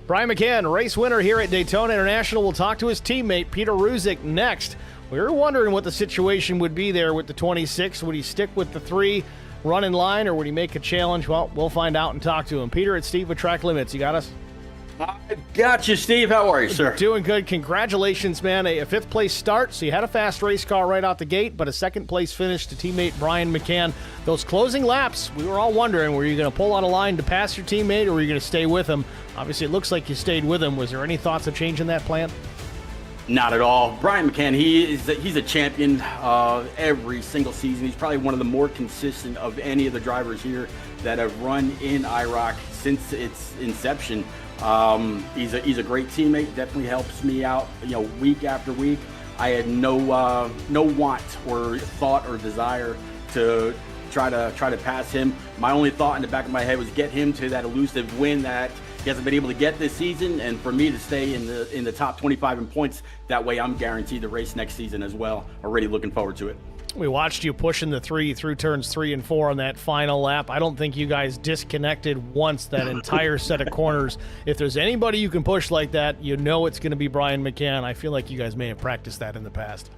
Brian McCann, race winner here at Daytona International. We'll talk to his teammate Peter Ruzick next. We were wondering what the situation would be there with the 26. Would he stick with the 3 run in line, or would he make a challenge? Well, we'll find out and talk to him. Peter, it's Steve with Track Limits. You got us? I got you, Steve. How are you, sir? Doing good. Congratulations, man. A 5th place start, so you had a fast race car right out the gate, but a 2nd place finish to teammate Brian McCann. Those closing laps, we were all wondering, were you going to pull out a line to pass your teammate, or were you going to stay with him? Obviously, it looks like you stayed with him. Was there any thoughts of changing that plan? Not at all. Brian McCann, he's a champion every single season. He's probably one of the more consistent of any of the drivers here that have run in IROC since its inception. He's a great teammate. Definitely helps me out, week after week. I had no want or thought or desire to try to pass him. My only thought in the back of my head was get him to that elusive win that he hasn't been able to get this season, and for me to stay in the top 25 in points. That way I'm guaranteed the race next season as well. Already looking forward to it. We watched you pushing the 3 through turns 3 and 4 on that final lap. I don't think you guys disconnected once that entire set of corners. If there's anybody you can push like that, it's going to be Brian McCann. I feel like you guys may have practiced that in the past.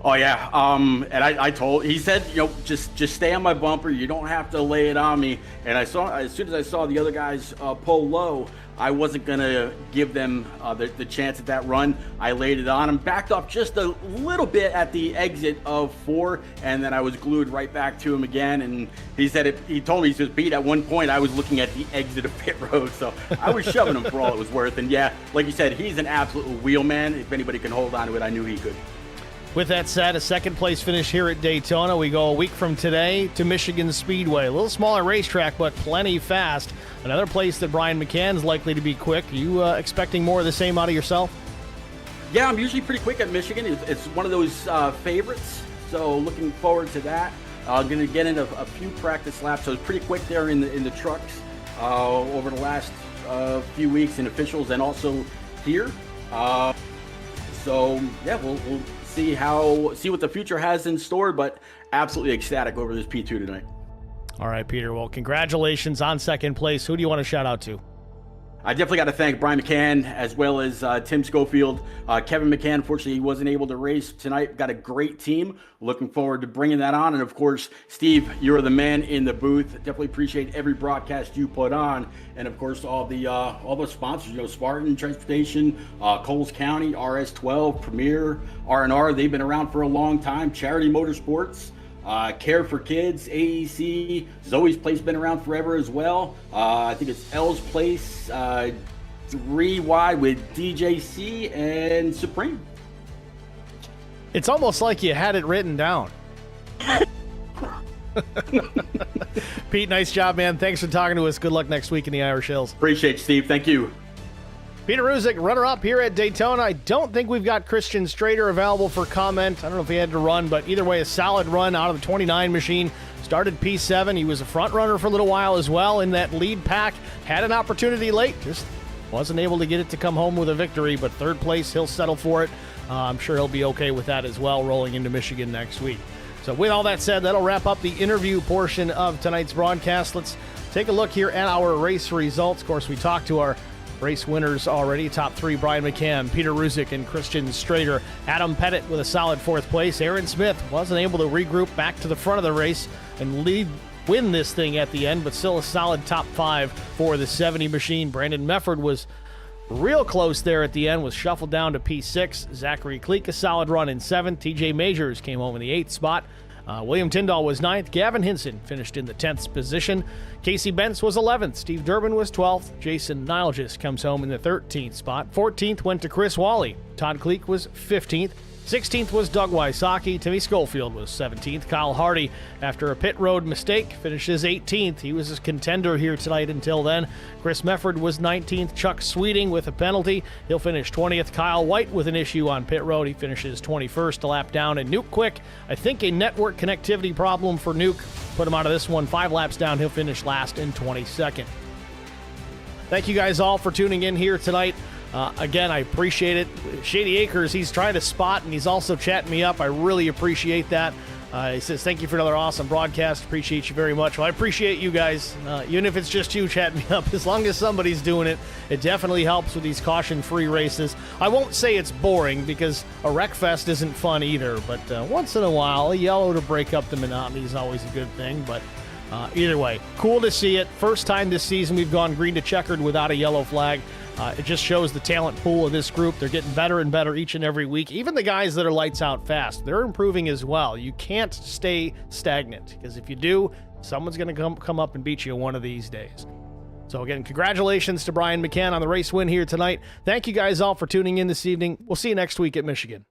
Oh yeah, and he said, just stay on my bumper. You don't have to lay it on me. And as soon as I saw the other guys pull low, I wasn't gonna give them the chance at that run. I laid it on him, backed off just a little bit at the exit of 4, and then I was glued right back to him again. And he said he told me, he says, Pete, at one point I was looking at the exit of pit road, so I was shoving him for all it was worth. And yeah, like you said, he's an absolute wheel man. If anybody can hold on to it, I knew he could. With that said, a 2nd place finish here at Daytona. We go a week from today to Michigan Speedway. A little smaller racetrack, but plenty fast. Another place that Brian McCann's likely to be quick. Are you expecting more of the same out of yourself? Yeah, I'm usually pretty quick at Michigan. It's one of those favorites, so looking forward to that. I'm going to get in a few practice laps. So it's pretty quick there in the trucks over the last few weeks in officials and also here. So yeah, we'll see what the future has in store, but absolutely ecstatic over this P2 tonight. All right, Peter. Well, congratulations on 2nd place. Who do you want to shout out to? I definitely got to thank Brian McCann as well as Tim Schofield. Kevin McCann, unfortunately, he wasn't able to race tonight. Got a great team. Looking forward to bringing that on. And, of course, Steve, you're the man in the booth. Definitely appreciate every broadcast you put on. And, of course, all the sponsors, Spartan Transportation, Coles County, RS12, Premier, R&R. They've been around for a long time. Charity Motorsports. Care for Kids, AEC, Zoe's Place been around forever as well. I think it's L's Place, 3Y with DJC and Supreme. It's almost like you had it written down. Pete, nice job, man. Thanks for talking to us. Good luck next week in the Irish Hills. Appreciate it, Steve. Thank you. Peter Ruzick, runner-up here at Daytona. I don't think we've got Christian Strader available for comment. I don't know if he had to run, but either way, a solid run out of the 29 machine. Started P7. He was a front runner for a little while as well in that lead pack. Had an opportunity late. Just wasn't able to get it to come home with a victory, but 3rd place, he'll settle for it. I'm sure he'll be okay with that as well, rolling into Michigan next week. So with all that said, that'll wrap up the interview portion of tonight's broadcast. Let's take a look here at our race results. Of course, we talked to our race winners already. Top 3, Brian McCann, Peter Ruzick, and Christian Strader. Adam Pettit with a solid 4th place. Aaron Smith wasn't able to regroup back to the front of the race and win this thing at the end, but still a solid top 5 for the 70 machine. Brandon Mefford was real close there at the end, was shuffled down to P6. Zachary Kleek, a solid run in 7th. TJ Majors came home in the 8th spot. William Tyndall was 9th. Gavin Hinson finished in the 10th position. Casey Bentz was 11th. Steve Durbin was 12th. Jason Nilgis comes home in the 13th spot. 14th went to Chris Wally. Todd Kleek was 15th. 16th was Doug Wysocki. Timmy Schofield was 17th. Kyle Hardy, after a pit road mistake, finishes 18th. He was a contender here tonight until then. Chris Mefford was 19th. Chuck Sweeting with a penalty. He'll finish 20th. Kyle White with an issue on pit road. He finishes 21st, a lap down. And Nuke Quick, I think a network connectivity problem for Nuke. Put him out of this one. 5 laps down. He'll finish last in 22nd. Thank you guys all for tuning in here tonight. Again, I appreciate it. Shady Acres, he's trying to spot, and he's also chatting me up. I really appreciate that. He says, thank you for another awesome broadcast. Appreciate you very much. Well, I appreciate you guys. Even if it's just you chatting me up, as long as somebody's doing it, it definitely helps with these caution-free races. I won't say it's boring, because a wreck fest isn't fun either, but once in a while, a yellow to break up the monotony is always a good thing. But either way, cool to see it. First time this season we've gone green to checkered without a yellow flag. It just shows the talent pool of this group. They're getting better and better each and every week. Even the guys that are lights out fast, they're improving as well. You can't stay stagnant, because if you do, someone's going to come up and beat you one of these days. So again, congratulations to Brian McCann on the race win here tonight. Thank you guys all for tuning in this evening. We'll see you next week at Michigan.